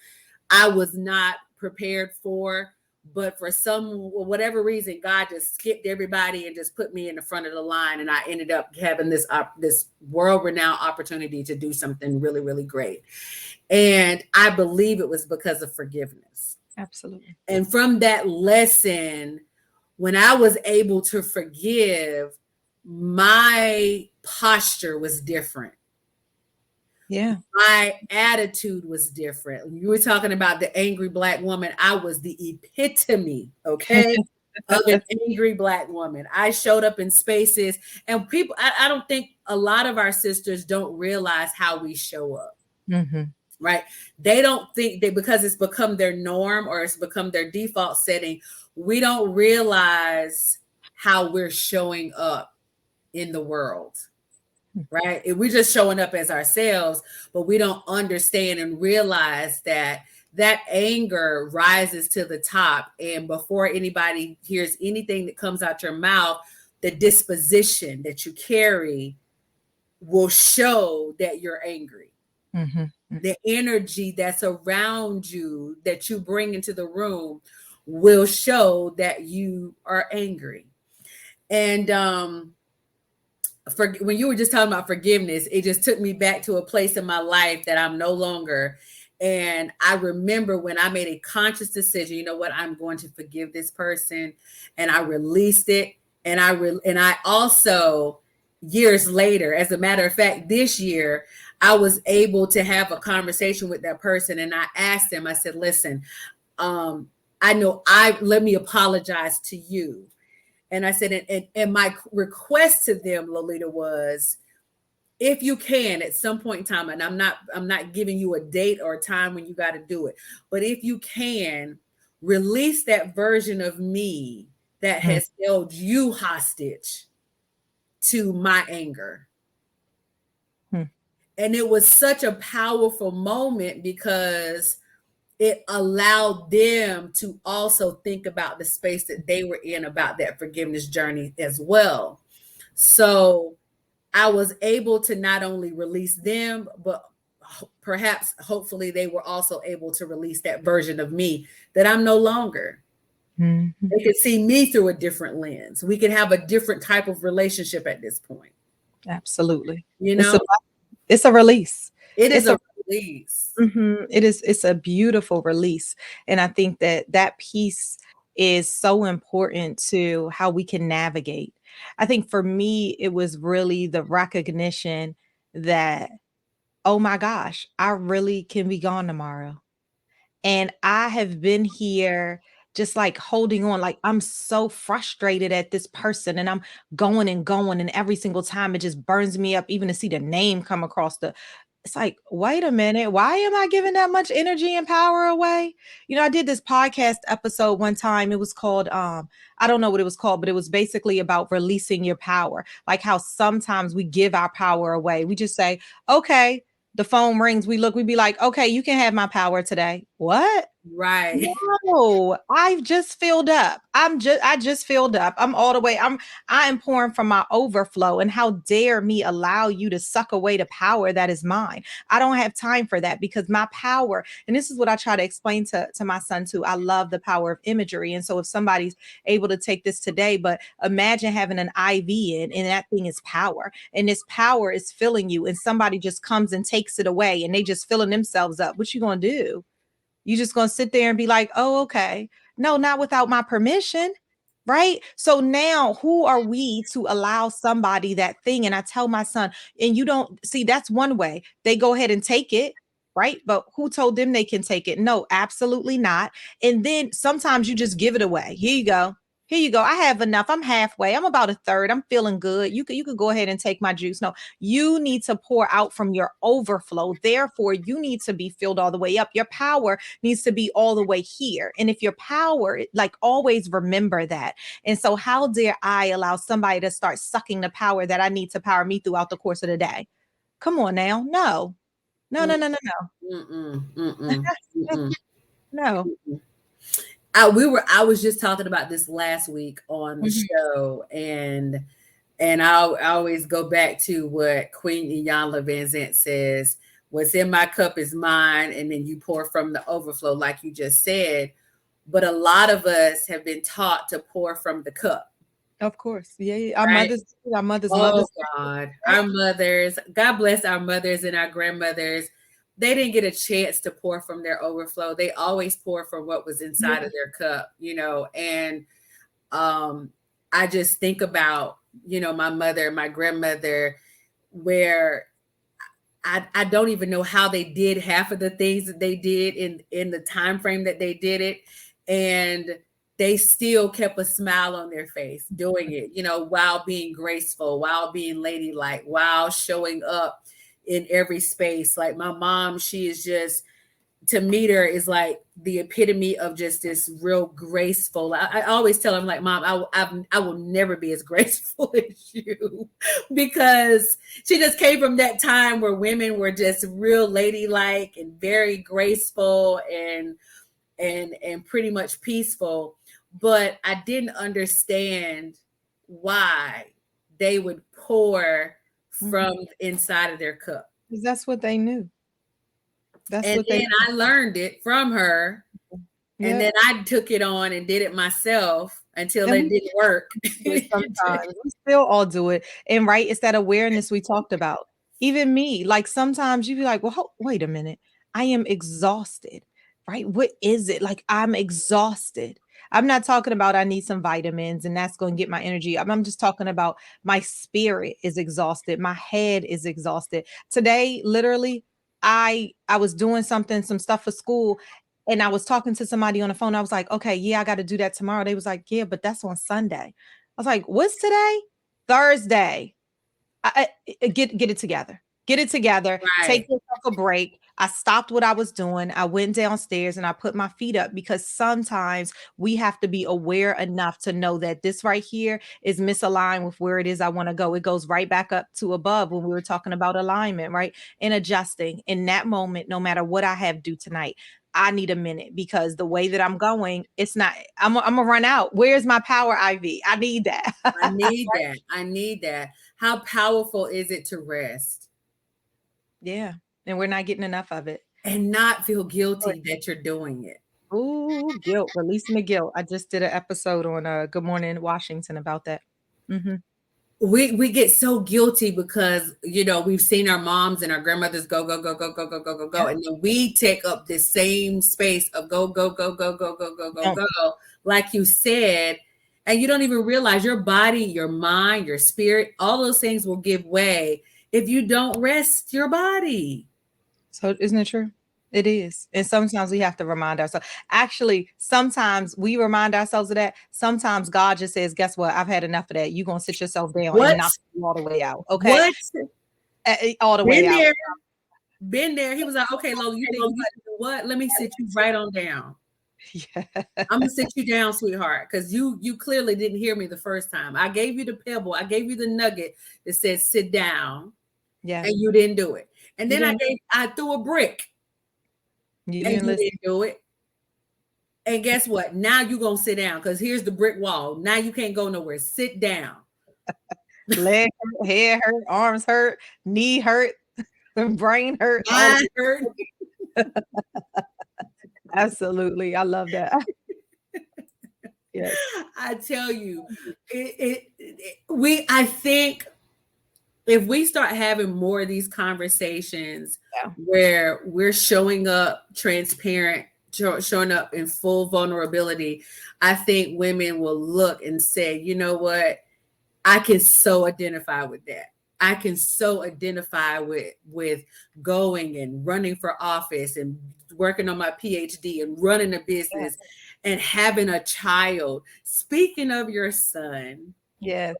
I was not prepared for. But for whatever reason, God just skipped everybody and just put me in the front of the line, and I ended up having this world renowned opportunity to do something really, really great. And I believe it was because of forgiveness. Absolutely. And from that lesson, when I was able to forgive, my posture was different. Yeah. My attitude was different. You were talking about the angry Black woman. I was the epitome, okay, of an angry Black woman. I showed up in spaces, and people, I don't think a lot of our sisters don't realize how we show up. Mm-hmm. Right? They don't think that because it's become their norm or it's become their default setting, we don't realize how we're showing up in the world. Right? We're just showing up as ourselves, but we don't understand and realize that anger rises to the top. And before anybody hears anything that comes out your mouth, the disposition that you carry will show that you're angry. Mm-hmm. The energy that's around you that you bring into the room will show that you are angry. And when you were just talking about forgiveness, it just took me back to a place in my life that I'm no longer. And I remember when I made a conscious decision, you know what, I'm going to forgive this person, and I released it. And I also, years later, as a matter of fact, this year, I was able to have a conversation with that person, and I asked them, I said, listen, I know let me apologize to you. And I said, and my request to them, Lolita, was, if you can, at some point in time, and I'm not giving you a date or a time when you got to do it, but if you can, release that version of me that has held you hostage to my anger. Mm-hmm. And it was such a powerful moment because it allowed them to also think about the space that they were in about that forgiveness journey as well. So I was able to not only release them, but perhaps hopefully they were also able to release that version of me that I'm no longer. Mm-hmm. They could see me through a different lens. We could have a different type of relationship at this point. Absolutely. You It's a know, it's a release. it is It's a a release. it's a beautiful release. And I think that that piece is so important to how we can navigate. I think for me, it was really the recognition that, oh my gosh, I really can be gone tomorrow. And I have been here just like holding on, like I'm so frustrated at this person and I'm going and going. And every single time it just burns me up, even to see the name come across the it's like, wait a minute, why am I giving that much energy and power away? I did this podcast episode one time. It was called, I don't know what it was called, but it was basically about releasing your power. Like how sometimes we give our power away. We just say, okay, the phone rings. We look, we be like, okay, you can have my power today. What? Right. No, I've just filled up. I just filled up. I'm all the way. I am pouring from my overflow. And how dare me allow you to suck away the power that is mine? I don't have time for that because my power, and this is what I try to explain to my son too. I love the power of imagery. And so if somebody's able to take this today, but imagine having an IV in, and that thing is power. And this power is filling you, and somebody just comes and takes it away and they just filling themselves up. What you gonna do? You just gonna sit there and be like, oh, okay. No, not without my permission. Right. So now who are we to allow somebody that thing? And I tell my son, and you don't see that's one way they go ahead and take it. Right. But who told them they can take it? No, absolutely not. And then sometimes you just give it away. Here you go. Here you go. I have enough. I'm halfway. I'm about a third. I'm feeling good. You could go ahead and take my juice. No, you need to pour out from your overflow. Therefore, you need to be filled all the way up. Your power needs to be all the way here. And if your power, like always remember that. And so, how dare I allow somebody to start sucking the power that I need to power me throughout the course of the day? Come on now. No, no, no, no, no, Mm-mm, mm-mm, no. mm-mm. No. I was just talking about this last week on the Mhm. show, and I always go back to what Queen Iyanla Van Zant says: "What's in my cup is mine," and then you pour from the overflow, like you just said. But a lot of us have been taught to pour from the cup, Of course. Yeah, yeah. Our right? mothers, our mothers, Oh mothers. God, Right? our mothers, God bless our mothers and our grandmothers. They didn't get a chance to pour from their overflow. They always pour from what was Yeah. inside of their cup, and um I just think about, my mother, my grandmother, where I don't even know how they did half of the things that they did in the time frame that they did it. And they still kept a smile on their face doing it, while being graceful, while being ladylike, while showing up in every space. Like my mom, she is just, to meet her is like the epitome of just this real graceful. I always tell them, like, Mom, I will never be as graceful as you, because she just came from that time where women were just real ladylike and very graceful and pretty much peaceful. But I didn't understand why they would pour from inside of their cup. Because that's what they knew. That's And what they then I learned it from her. And Yeah. then I took it on and did it myself until And it didn't work. do it sometimes. We still all do it. And right, it's that awareness we talked about. Even me, like sometimes you be like, well, wait a minute. I am exhausted. Right? What is it? Like I'm exhausted. I'm not talking about I need some vitamins and that's going to get my energy. I'm just talking about my spirit is exhausted. My head is exhausted. Today, literally, I was doing some stuff for school, and I was talking to somebody on the phone. I was like, okay, yeah, I got to do that tomorrow. They was like, yeah, but that's on Sunday. I was like, what's today? Thursday. Get it together. Get it together. Take Right. yourself a break. I stopped what I was doing. I went downstairs and I put my feet up, because sometimes we have to be aware enough to know that this right here is misaligned with where it is I want to go. It goes right back up to above when we were talking about alignment, right? And adjusting in that moment, no matter what I have due tonight. I need a minute, because the way that I'm going, it's not, I'm gonna run out. Where's my power IV? I need that. I need that. I need that. How powerful is it to rest Yeah. And we're not getting enough of it. and not feel guilty that you're doing it? Ooh, guilt, releasing the guilt. I just did an episode on Good Morning Washington about that. Mhm. We get so guilty because, we've seen our moms and our grandmothers go go go go go go go go go, Yep. and then we take up this same space of go go go go go go go go Don't. go, like you said. And you don't even realize your body, your mind, your spirit, all those things will give way if you don't rest your body. So isn't it true? It is. And sometimes we have to remind ourselves. Actually, sometimes we remind ourselves of that. Sometimes God just says, guess what? I've had enough of that. You're gonna sit yourself down and What? knock you all the way out. Okay. What? All the way Been out. there. Been there. He was like, okay, Lola, you think you about to do what? Let me sit you right on down. Yeah. I'm gonna sit you down, sweetheart, because you clearly didn't hear me the first time. I gave you the pebble, I gave you the nugget that said sit down, Yeah. and you didn't do it. And You then didn't I threw a brick you and didn't you listen. didn't do it. And guess what? Now you're gonna sit down because here's the brick wall. Now you can't go nowhere. Sit down. Leg hurt, head hurt, arms hurt, knee hurt, brain hurt, all of Mind hurt. it. Absolutely. I love that. Yes. I tell you, I think if we start having more of these conversations Yeah. where we're showing up transparent, showing up in full vulnerability, I think women will look and say, you know what, I can so identify with that. I can so identify with going and running for office and working on my PhD and running a business and having a child. Speaking of your son, Yes.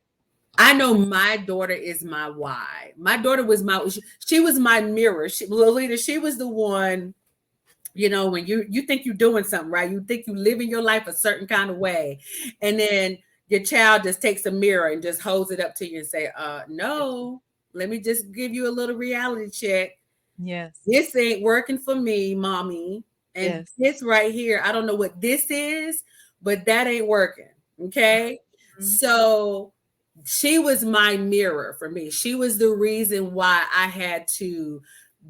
I know my daughter is my why. My daughter was she was my mirror. Lolita, she was the one, you know, when you think you're doing something right, you think you living your life a certain kind of way, and then your child just takes a mirror and just holds it up to you and say, no, let me just give you a little reality check. Yes. This ain't working for me, mommy. And Yes. this right here, I don't know what this is, but that ain't working. Okay. Mhm. So she was my mirror for me. She was the reason why I had to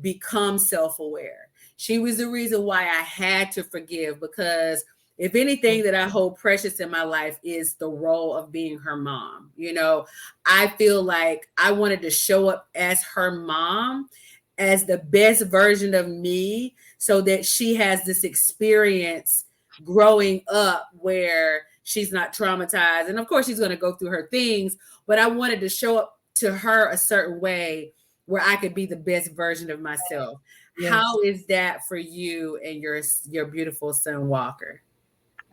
become self aware. She was the reason why I had to forgive, because if anything that I hold precious in my life is the role of being her mom. You know, I feel like I wanted to show up as her mom, as the best version of me, so that she has this experience growing up where she's not traumatized. And of course, she's going to go through her things, but I wanted to show up to her a certain way where I could be the best version of myself. Yes. How is that for you and your beautiful son, Walker?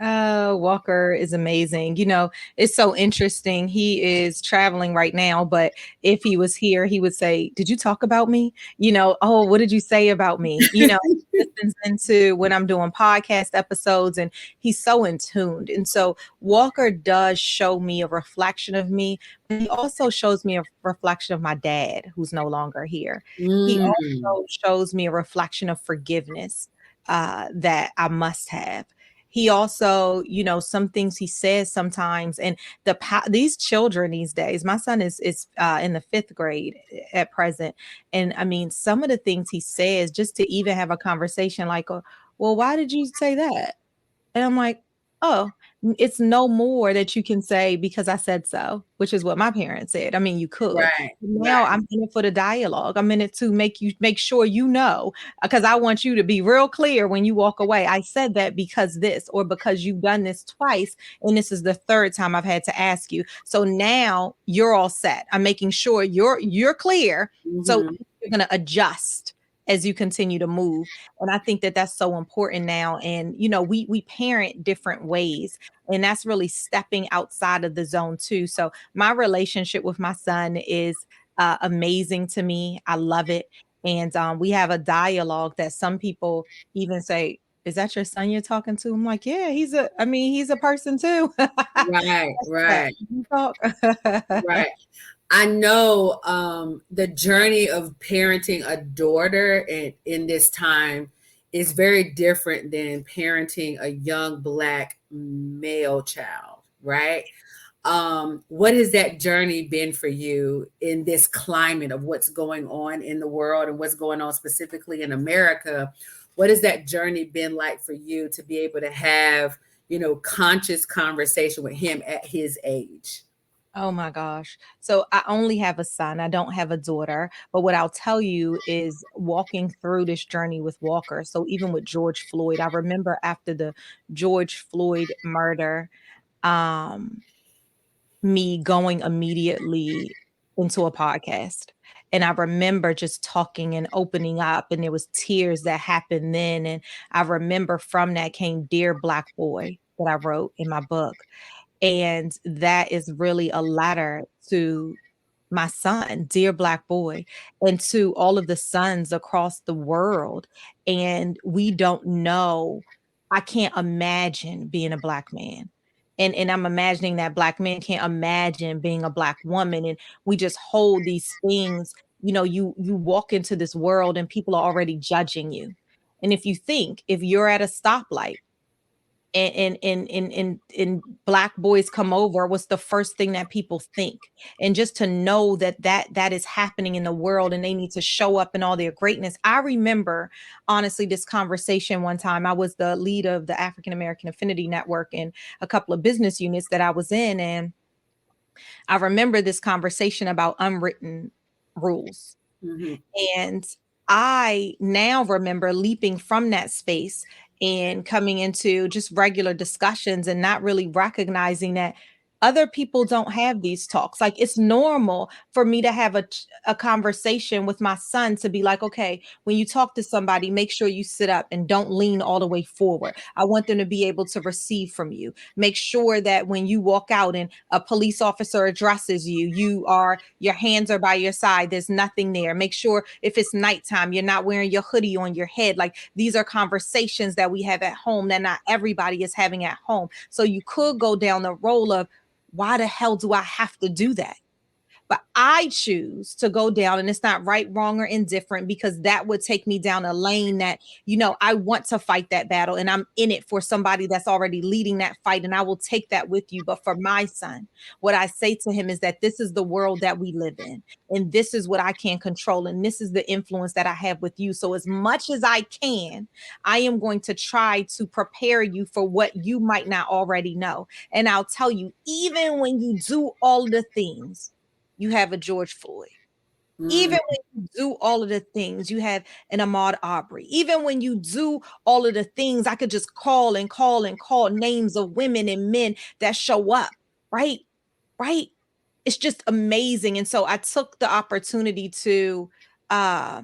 Walker is amazing. You know, it's so interesting. He is traveling right now, but if he was here, he would say, "Did you talk about me?" You know, "Oh, what did you say about me?" You know, he listens into when I'm doing podcast episodes, and he's so in tuned. And so Walker does show me a reflection of me, but he also shows me a reflection of my dad, who's no longer here. He Mm. also shows me a reflection of forgiveness that I must have. He also, you know, some things he says sometimes, and these children these days, my son is in the 5th grade at present, and I mean, some of the things he says, just to even have a conversation like, well, why did you say that? And I'm like, oh, it's no more that you can say because I said so, which is what my parents said. I mean, you could. Right, Now right. I'm in it for the dialogue. I'm in it to make sure you know, because I want you to be real clear when you walk away. I said that because this, or because you've done this twice, and this is the 3rd time I've had to ask you. So now you're all set. I'm making sure you're clear. So Mm-hmm. you're going to adjust as you continue to move. And I think that that's so important now. And, you know, we parent different ways, and that's really stepping outside of the zone too. So my relationship with my son is amazing to me. I love it. And we have a dialogue that some people even say, "Is that your son you're talking to?" I'm like, "Yeah, he's a person too." Right, Yeah, right, you talk. right. I know the journey of parenting a daughter in this time is very different than parenting a young Black male child, right? What has that journey been for you in this climate of what's going on in the world and what's going on specifically in America? What has that journey been like for you to be able to have, you know, conscious conversation with him at his age? Oh my gosh. So I only have a son. I don't have a daughter. But what I'll tell you is walking through this journey with Walker. So even with George Floyd, I remember after the George Floyd murder, um, me going immediately into a podcast. And I remember just talking and opening up, and there was tears that happened then. And I remember from that came Dear Black Boy that I wrote in my book. And that is really a letter to my son, dear Black boy, and to all of the sons across the world. And we don't know. I can't imagine being a Black man. And I'm imagining that Black men can't imagine being a Black woman. And we just hold these things, you walk into this world and people are already judging you. And if you're at a stoplight and Black boys come over, what's the first thing that people think? And just to know that is happening in the world and they need to show up in all their greatness. I remember honestly this conversation one time. I was the lead of the African American Affinity Network and a couple of business units that I was in, and I remember this conversation about unwritten rules. Mm-hmm. And I now remember leaping from that space and coming into just regular discussions and not really recognizing that other people don't have these talks. Like, it's normal for me to have a conversation with my son to be like, okay, when you talk to somebody, make sure you sit up and don't lean all the way forward. I want them to be able to receive from you. Make sure that when you walk out and a police officer addresses you, your hands are by your side. There's nothing there. Make sure if it's nighttime, you're not wearing your hoodie on your head. Like, these are conversations that we have at home that not everybody is having at home. So you could go down the role of, why the hell do I have to do that? But I choose to go down, and it's not right, wrong, or indifferent, because that would take me down a lane that, I want to fight that battle and I'm in it for somebody that's already leading that fight. And I will take that with you. But for my son, what I say to him is that this is the world that we live in. And this is what I can control. And this is the influence that I have with you. So as much as I can, I am going to try to prepare you for what you might not already know. And I'll tell you, even when you do all the things, you have a George Floyd. Even when you do all of the things, you have an Ahmaud Arbery. Even when you do all of the things, I could just call and call and call names of women and men that show up, right? Right? It's just amazing. And so I took the opportunity uh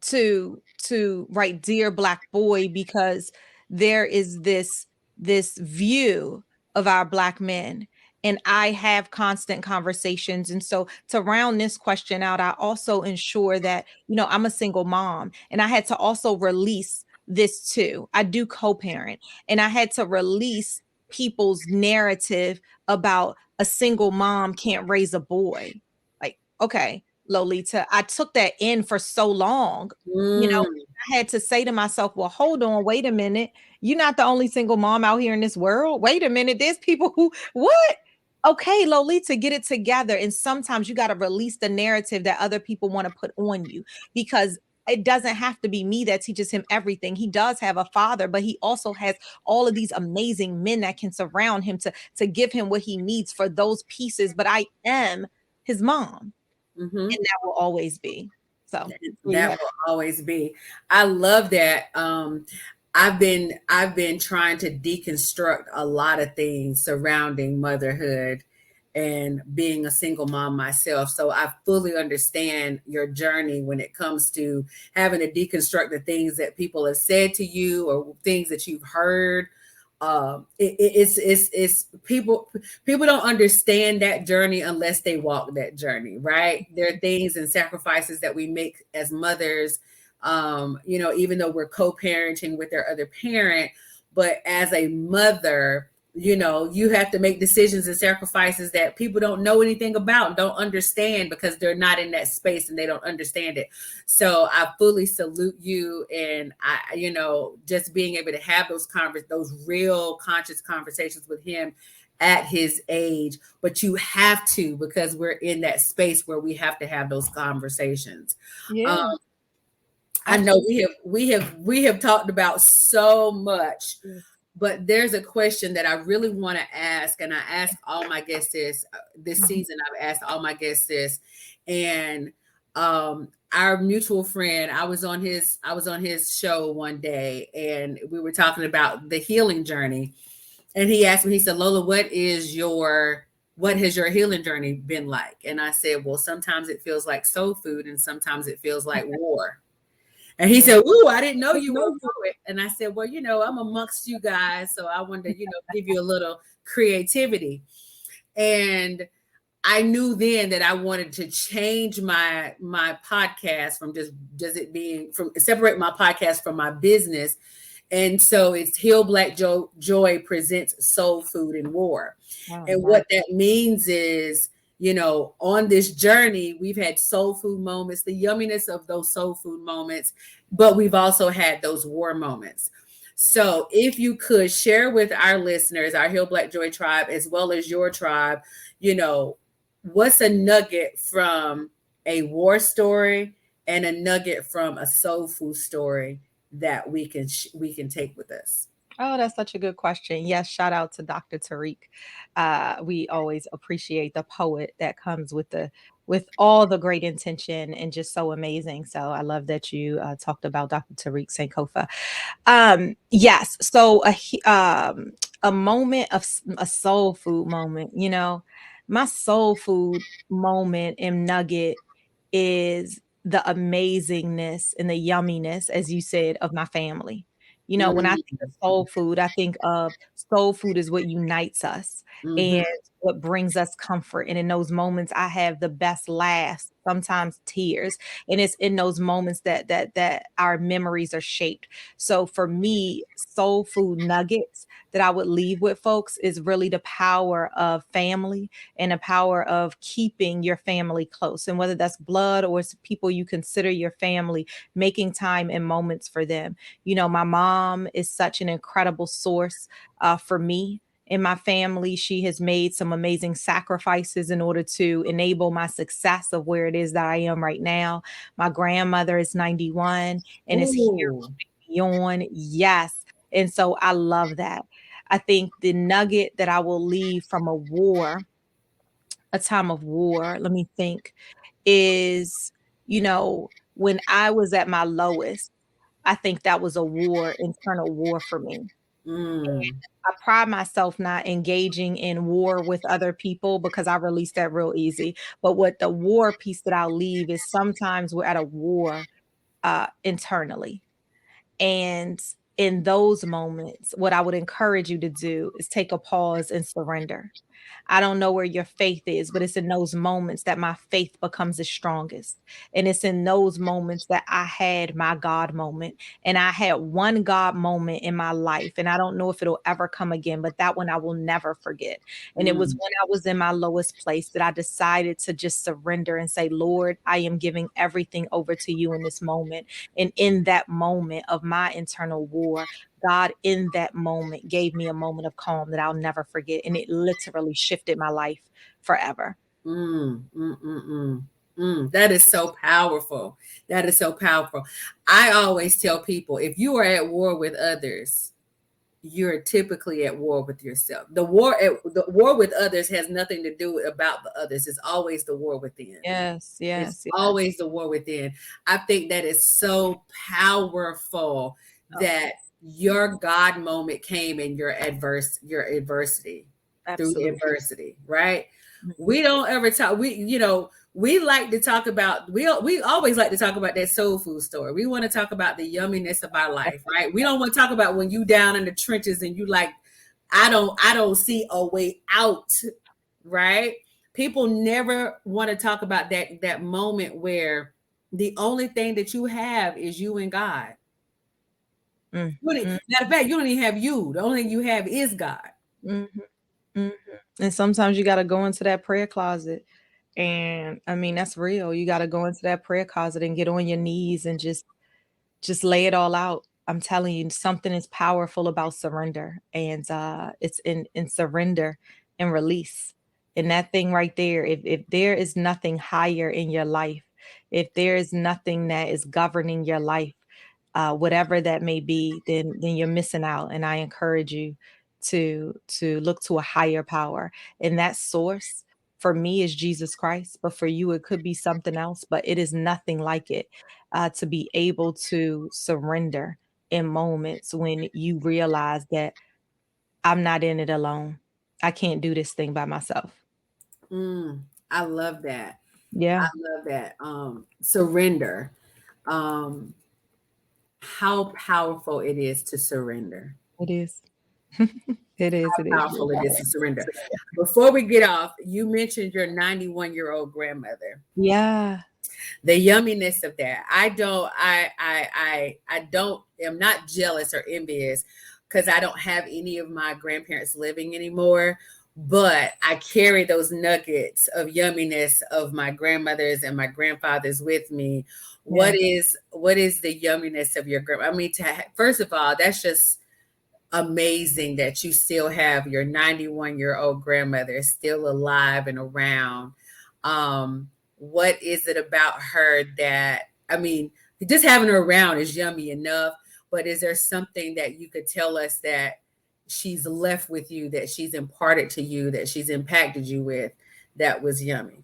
to write Dear Black Boy, because there is this view of our Black men, and I have constant conversations. And so to round this question out, I also ensure that, I'm a single mom, and I had to also release this too. I do co-parent, and I had to release people's narrative about a single mom can't raise a boy. Like, okay, Lolita, I took that in for so long, I had to say to myself, well, hold on, wait a minute. You're not the only single mom out here in this world. Wait a minute. There's people who, what? Okay, Lolita, get it together. And sometimes you got to release the narrative that other people want to put on you, because it doesn't have to be me that teaches him everything. He does have a father, but he also has all of these amazing men that can surround him to give him what he needs for those pieces. But I am his mom, and that will always be. So that will always be. I love that. I've been trying to deconstruct a lot of things surrounding motherhood and being a single mom myself. So I fully understand your journey when it comes to having to deconstruct the things that people have said to you or things that you've heard. It's people don't understand that journey unless they walk that journey, right? There are things and sacrifices that we make as mothers, even though we're co-parenting with their other parent, but as a mother, you have to make decisions and sacrifices that people don't know anything about, don't understand, because they're not in that space and they don't understand it. So I fully salute you. And just being able to have those real conscious conversations with him at his age, but you have to, because we're in that space where we have to have those conversations. yeah. I know we have talked about so much. But there's a question that I really want to ask, and I asked all my guests this season. I've asked all my guests this, and our mutual friend, I was on his show one day, and we were talking about the healing journey, and he asked me, he said, Lola, what has your healing journey been like? And I said, well, sometimes it feels like soul food, and sometimes it feels like war. And he said, ooh, I didn't know you were a poet. And I said, well, I'm amongst you guys, so I wanted to, give you a little creativity. And I knew then that I wanted to change my podcast from just it being from separate my podcast from my business. And so it's Heal Black Joy presents Soul Food and War. Oh, And wow. what that means is, on this journey, we've had soul food moments, the yumminess of those soul food moments, but we've also had those war moments. So if you could share with our listeners, our Heal Black Joy tribe, as well as your tribe, you know, what's a nugget from a war story and a nugget from a soul food story that we can take with us? Oh, that's such a good question. Yes, shout out to Dr. Tariq. We always appreciate the poet that comes with all the great intention and just so amazing. So I love that you talked about Dr. Tariq Sankofa. Yes, so a moment of a soul food moment. My soul food moment and nugget is the amazingness and the yumminess, as you said, of my family. When I think of Mm, soul food, I think of soul food is what unites us mhm, and what brings us comfort. And in those moments, I have the best laughs, sometimes tears, and it's in those moments that our memories are shaped. So for me, soul food nuggets that I would leave with folks is really the power of family and the power of keeping your family close. And whether that's blood or it's people you consider your family, making time and moments for them. My mom is such an incredible source for me. In my family, she has made some amazing sacrifices in order to enable my success of where it is that I am right now. My grandmother is 91 and is here ooh, on. Yes. And so I love that. I think the nugget that I will leave from a time of war, let me think, is, when I was at my lowest, I think that was a war, internal war for me. And mm, I pride myself not engaging in war with other people because I release that real easy. But what the war piece that I'll leave is sometimes we're at a war internally. And in those moments, what I would encourage you to do is take a pause and surrender. I don't know where your faith is, but it's in those moments that my faith becomes the strongest. And it's in those moments that I had my God moment. And I had one God moment in my life. And I don't know if it'll ever come again, but that one I will never forget. And it was mm, when I was in my lowest place that I decided to just surrender and say, Lord, I am giving everything over to you in this moment. And in that moment of my internal war, God in that moment gave me a moment of calm that I'll never forget. And it literally shifted my life forever. That is so powerful. That is so powerful. I always tell people, if you are at war with others, you're typically at war with yourself. The war with others has nothing to do about the others. It's always the war within. Yes, It's yes, yes. always the war within. I think that is so powerful Oh, that your God moment came in your adversity, through absolutely. adversity, right? Mhm. We don't ever talk. We like to talk about we always like to talk about that soul food story. We want to talk about the yumminess of our life, right? We don't want to talk about when you down in the trenches and you like, I don't see a way out, right? People never want to talk about that moment where the only thing that you have is you and God. Mm, mm, Matter of fact, you don't even have you. The only thing you have is God. mhm, mhm. And sometimes you got to go into that prayer closet. And I mean, that's real. You got to go into that prayer closet and get on your knees and just lay it all out. I'm telling you, something is powerful about surrender, and it's in surrender and release. And that thing right there, if there is nothing higher in your life, if there is nothing that is governing your life, whatever that may be, then you're missing out. And I encourage you to look to a higher power, and that source for me is Jesus Christ, but for you it could be something else, but it is nothing like it. To be able to surrender in moments when you realize that I'm not in it alone. I can't do this thing by myself. Mm, I love that. I Yeah, love that. Surrender. Um, how powerful it is to surrender. it is. It is. It is. Powerful it is to surrender. Before we get off, you mentioned your 91-year-old grandmother. Yeah. The yumminess of that. I'm not jealous or envious because I don't have any of my grandparents living anymore. But I carry those nuggets of yumminess of my grandmothers and my grandfathers with me. Yeah. What is the yumminess of your grandma? I mean, first of all, that's just amazing that you still have your 91-year-old grandmother still alive and around. What is it about her that, I mean, just having her around is yummy enough, but is there something that you could tell us that she's left with you, that she's imparted to you, that she's impacted you with, that was yummy?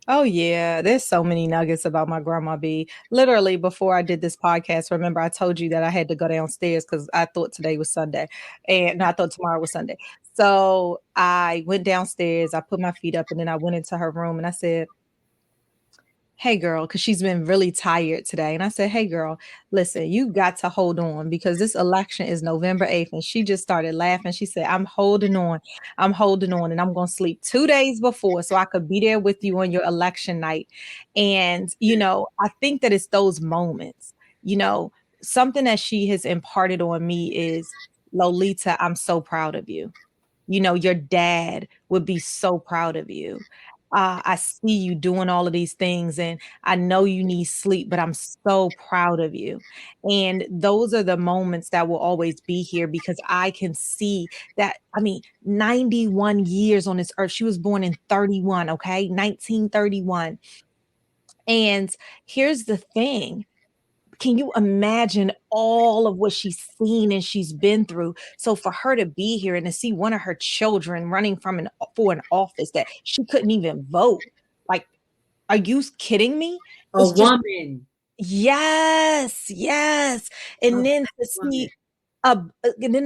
Oh yeah, there's so many nuggets about my grandma B. Literally before I did this podcast, remember I told you that I had to go downstairs because I thought today was Sunday, and I thought tomorrow was Sunday. So I went downstairs, I put my feet up, and then I went into her room and I said, "Hey girl," because she's been really tired today. And I said, "Hey girl, listen, you got to hold on because this election is November 8th." And she just started laughing. She said, "I'm holding on. I'm holding on. And I'm going to sleep 2 days before so I could be there with you on your election night." And, I think that it's those moments, something that she has imparted on me is, Lolita, I'm so proud of you. Your dad would be so proud of you. I see you doing all of these things, and I know you need sleep, but I'm so proud of you. And those are the moments that will always be here because I can see that. I mean, 91 years on this earth. She was born in 31, okay? 1931. And here's the thing. Can you imagine all of what she's seen and she's been through? So for her to be here and to see one of her children running for an office that she couldn't even vote, like, are you kidding me? A It's just woman. yes, yes. A And then black to woman.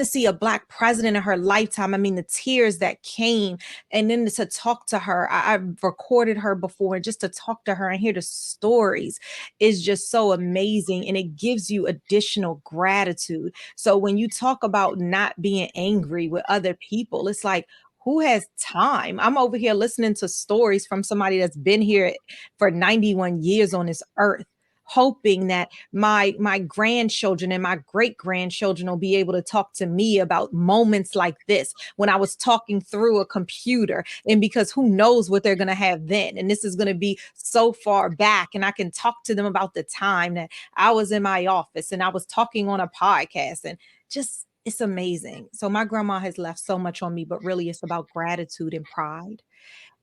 see a black president in her lifetime. I mean, the tears that came, and then to talk to her. I've recorded her before, and just to talk to her and hear the stories is just so amazing, and it gives you additional gratitude. So when you talk about not being angry with other people, it's like, who has time? I'm over here listening to stories from somebody that's been here for 91 years on this earth, hoping that my grandchildren and my great grandchildren will be able to talk to me about moments like this when I was talking through a computer, and because who knows what they're going to have then, and this is going to be so far back, and I can talk to them about the time that I was in my office and I was talking on a podcast, and just it's amazing. So my grandma has left so much on me, but really it's about gratitude and pride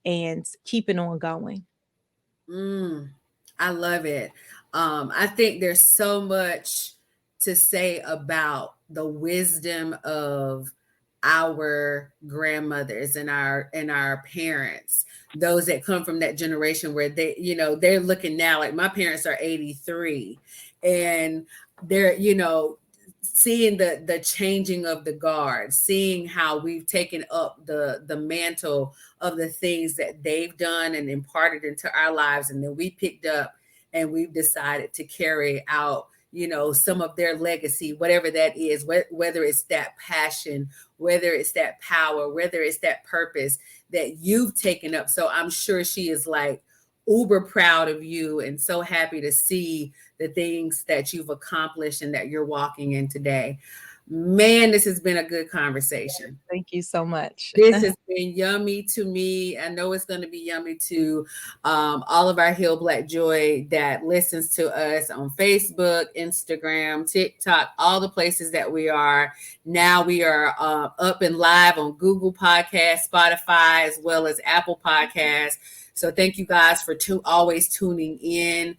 and keeping on going. I love it. I think there's so much to say about the wisdom of our grandmothers and our parents, those that come from that generation where they're looking now, like my parents are 83, and they're seeing the changing of the guard, seeing how we've taken up the mantle of the things that they've done and imparted into our lives, and then we picked up and we've decided to carry out some of their legacy, whatever that is, whether it's that passion, whether it's that power, whether it's that purpose that you've taken up. So I'm sure she is like uber proud of you and so happy to see the things that you've accomplished and that you're walking in today. Man, this has been a good conversation. Thank you so much. This has been yummy to me. I know it's going to be yummy to all of our Heal Black Joy that listens to us on Facebook, Instagram, TikTok, all the places that we are. Now we are up and live on Google Podcasts, Spotify, as well as Apple Podcasts. So thank you guys for always tuning in.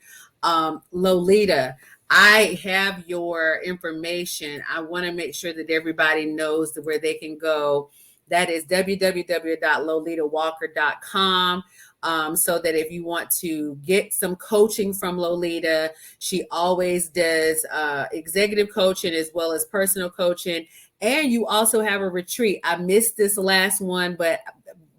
Lolita, I have your information. I want to make sure that everybody knows where they can go. That is www.lolitawalker.com. So that if you want to get some coaching from Lolita, she always does executive coaching as well as personal coaching. And you also have a retreat. I missed this last one, but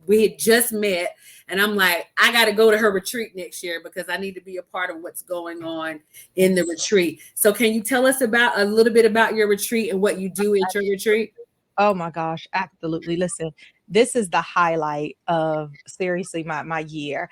we had just met. And I'm like, I got to go to her retreat next year because I need to be a part of what's going on in the retreat. So can you tell us a little bit about your retreat and what you do at your retreat? Oh my gosh, absolutely. Listen, this is the highlight of seriously my year.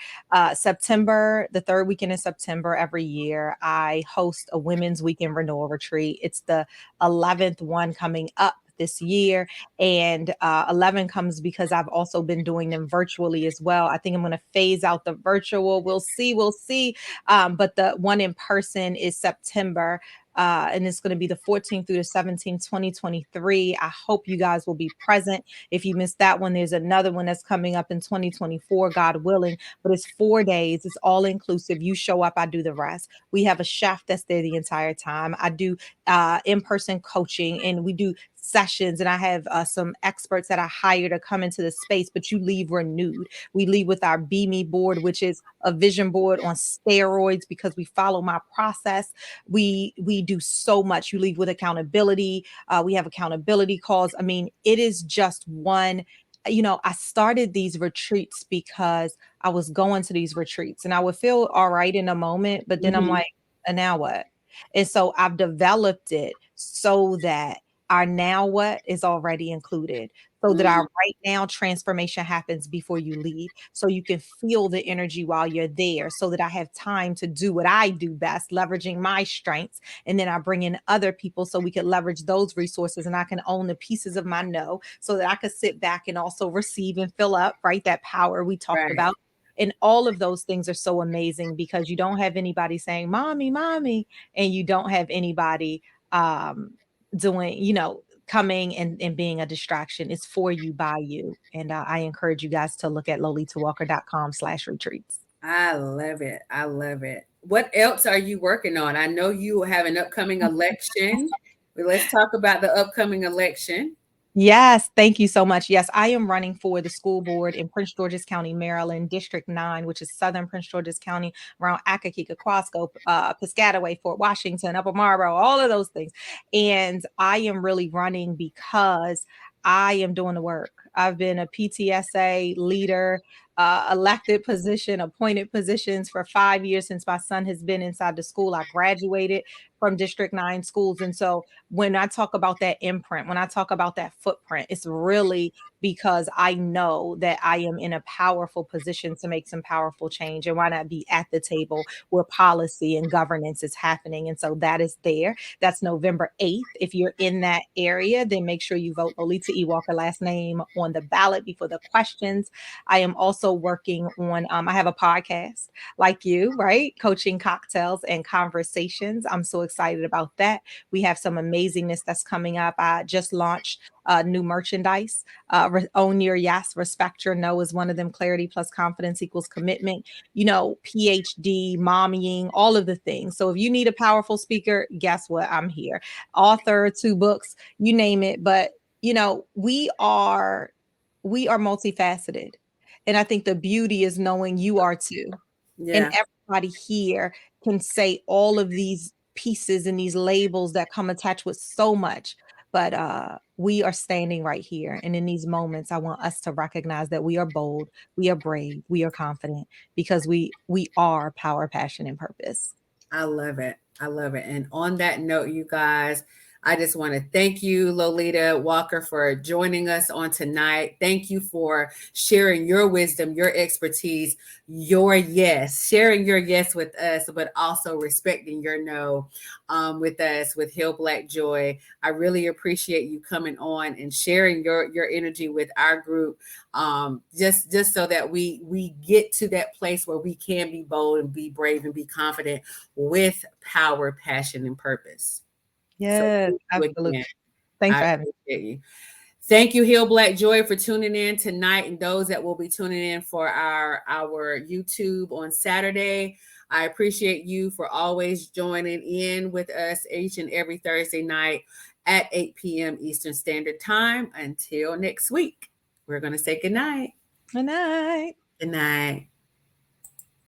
September, the third weekend in September every year, I host a women's weekend renewal retreat. It's the 11th one coming up this year. And 11 comes because I've also been doing them virtually as well. I think I'm going to phase out the virtual. We'll see. We'll see. But the one in person is September, and it's going to be the 14th through the 17th, 2023. I hope you guys will be present. If you missed that one, there's another one that's coming up in 2024, God willing. But it's 4 days. It's all inclusive. You show up, I do the rest. We have a chef that's there the entire time. I do in-person coaching, and we do sessions, and I have some experts that I hire to come into the space, but you leave renewed. We leave with our Be Me board, which is a vision board on steroids because we follow my process. We do so much. You leave with accountability. We have accountability calls. I mean, it is just one. I started these retreats because I was going to these retreats and I would feel all right in a moment, but then I'm Mhm. like, and now what? And so I've developed it so that our now what is already included, so that our Mhm. right now transformation happens before you leave, so you can feel the energy while you're there, so that I have time to do what I do best, leveraging my strengths. And then I bring in other people so we could leverage those resources, and I can own the pieces of my no, so that I could sit back and also receive and fill up, right? That power we talked Right. about. And all of those things are so amazing because you don't have anybody saying, mommy, mommy, and you don't have anybody doing, coming and being a distraction. It's for you, by you. And I encourage you guys to look at lolitawalker.com/retreats. I love it. I love it. What else are you working on? I know you have an upcoming election. But let's talk about the upcoming election. Yes, thank you so much. Yes, I am running for the school board in Prince George's County, Maryland, District 9, which is southern Prince George's County, around Accokeek, Quasco, Piscataway, Fort Washington, Upper Marlboro, all of those things. And I am really running because I am doing the work. I've been a PTSA leader, elected position, appointed positions for 5 years since my son has been inside the school. I graduated from District 9 schools. And so when I talk about that imprint, when I talk about that footprint, it's really because I know that I am in a powerful position to make some powerful change. And why not be at the table where policy and governance is happening? And so that is there. That's November 8th. If you're in that area, then make sure you vote Lolita E. Walker, last name, on the ballot before the questions. I am also working on, I have a podcast like you, right? Coaching cocktails and conversations. I'm so excited about that. We have some amazingness that's coming up. I just launched new merchandise. Own your yes, respect your no is one of them. Clarity plus confidence equals commitment. PhD, mommying, all of the things. So if you need a powerful speaker, guess what? I'm here. Author, 2 books, you name it. But we are multifaceted. And I think the beauty is knowing you are too. And Yeah, everybody here can say all of these pieces and these labels that come attached with so much. But we are standing right here. And in these moments, I want us to recognize that we are bold, we are brave, we are confident, because we are power, passion, and purpose. I love it. I love it. And on that note, you guys, I just want to thank you, Lolita Walker, for joining us on tonight. Thank you for sharing your wisdom, your expertise, your yes, sharing your yes with us, but also respecting your no with us, with Hill Black Joy. I really appreciate you coming on and sharing your energy with our group, just so that we get to that place where we can be bold and be brave and be confident with power, passion, and purpose. So Yes, thank you absolutely. again. Thanks I for having me. appreciate you. Thank you, Hill Black Joy, for tuning in tonight, and those that will be tuning in for our YouTube on Saturday. I appreciate you for always joining in with us each and every Thursday night at 8 p.m. Eastern Standard Time. Until next week, we're going to say good night. Good night. Good night.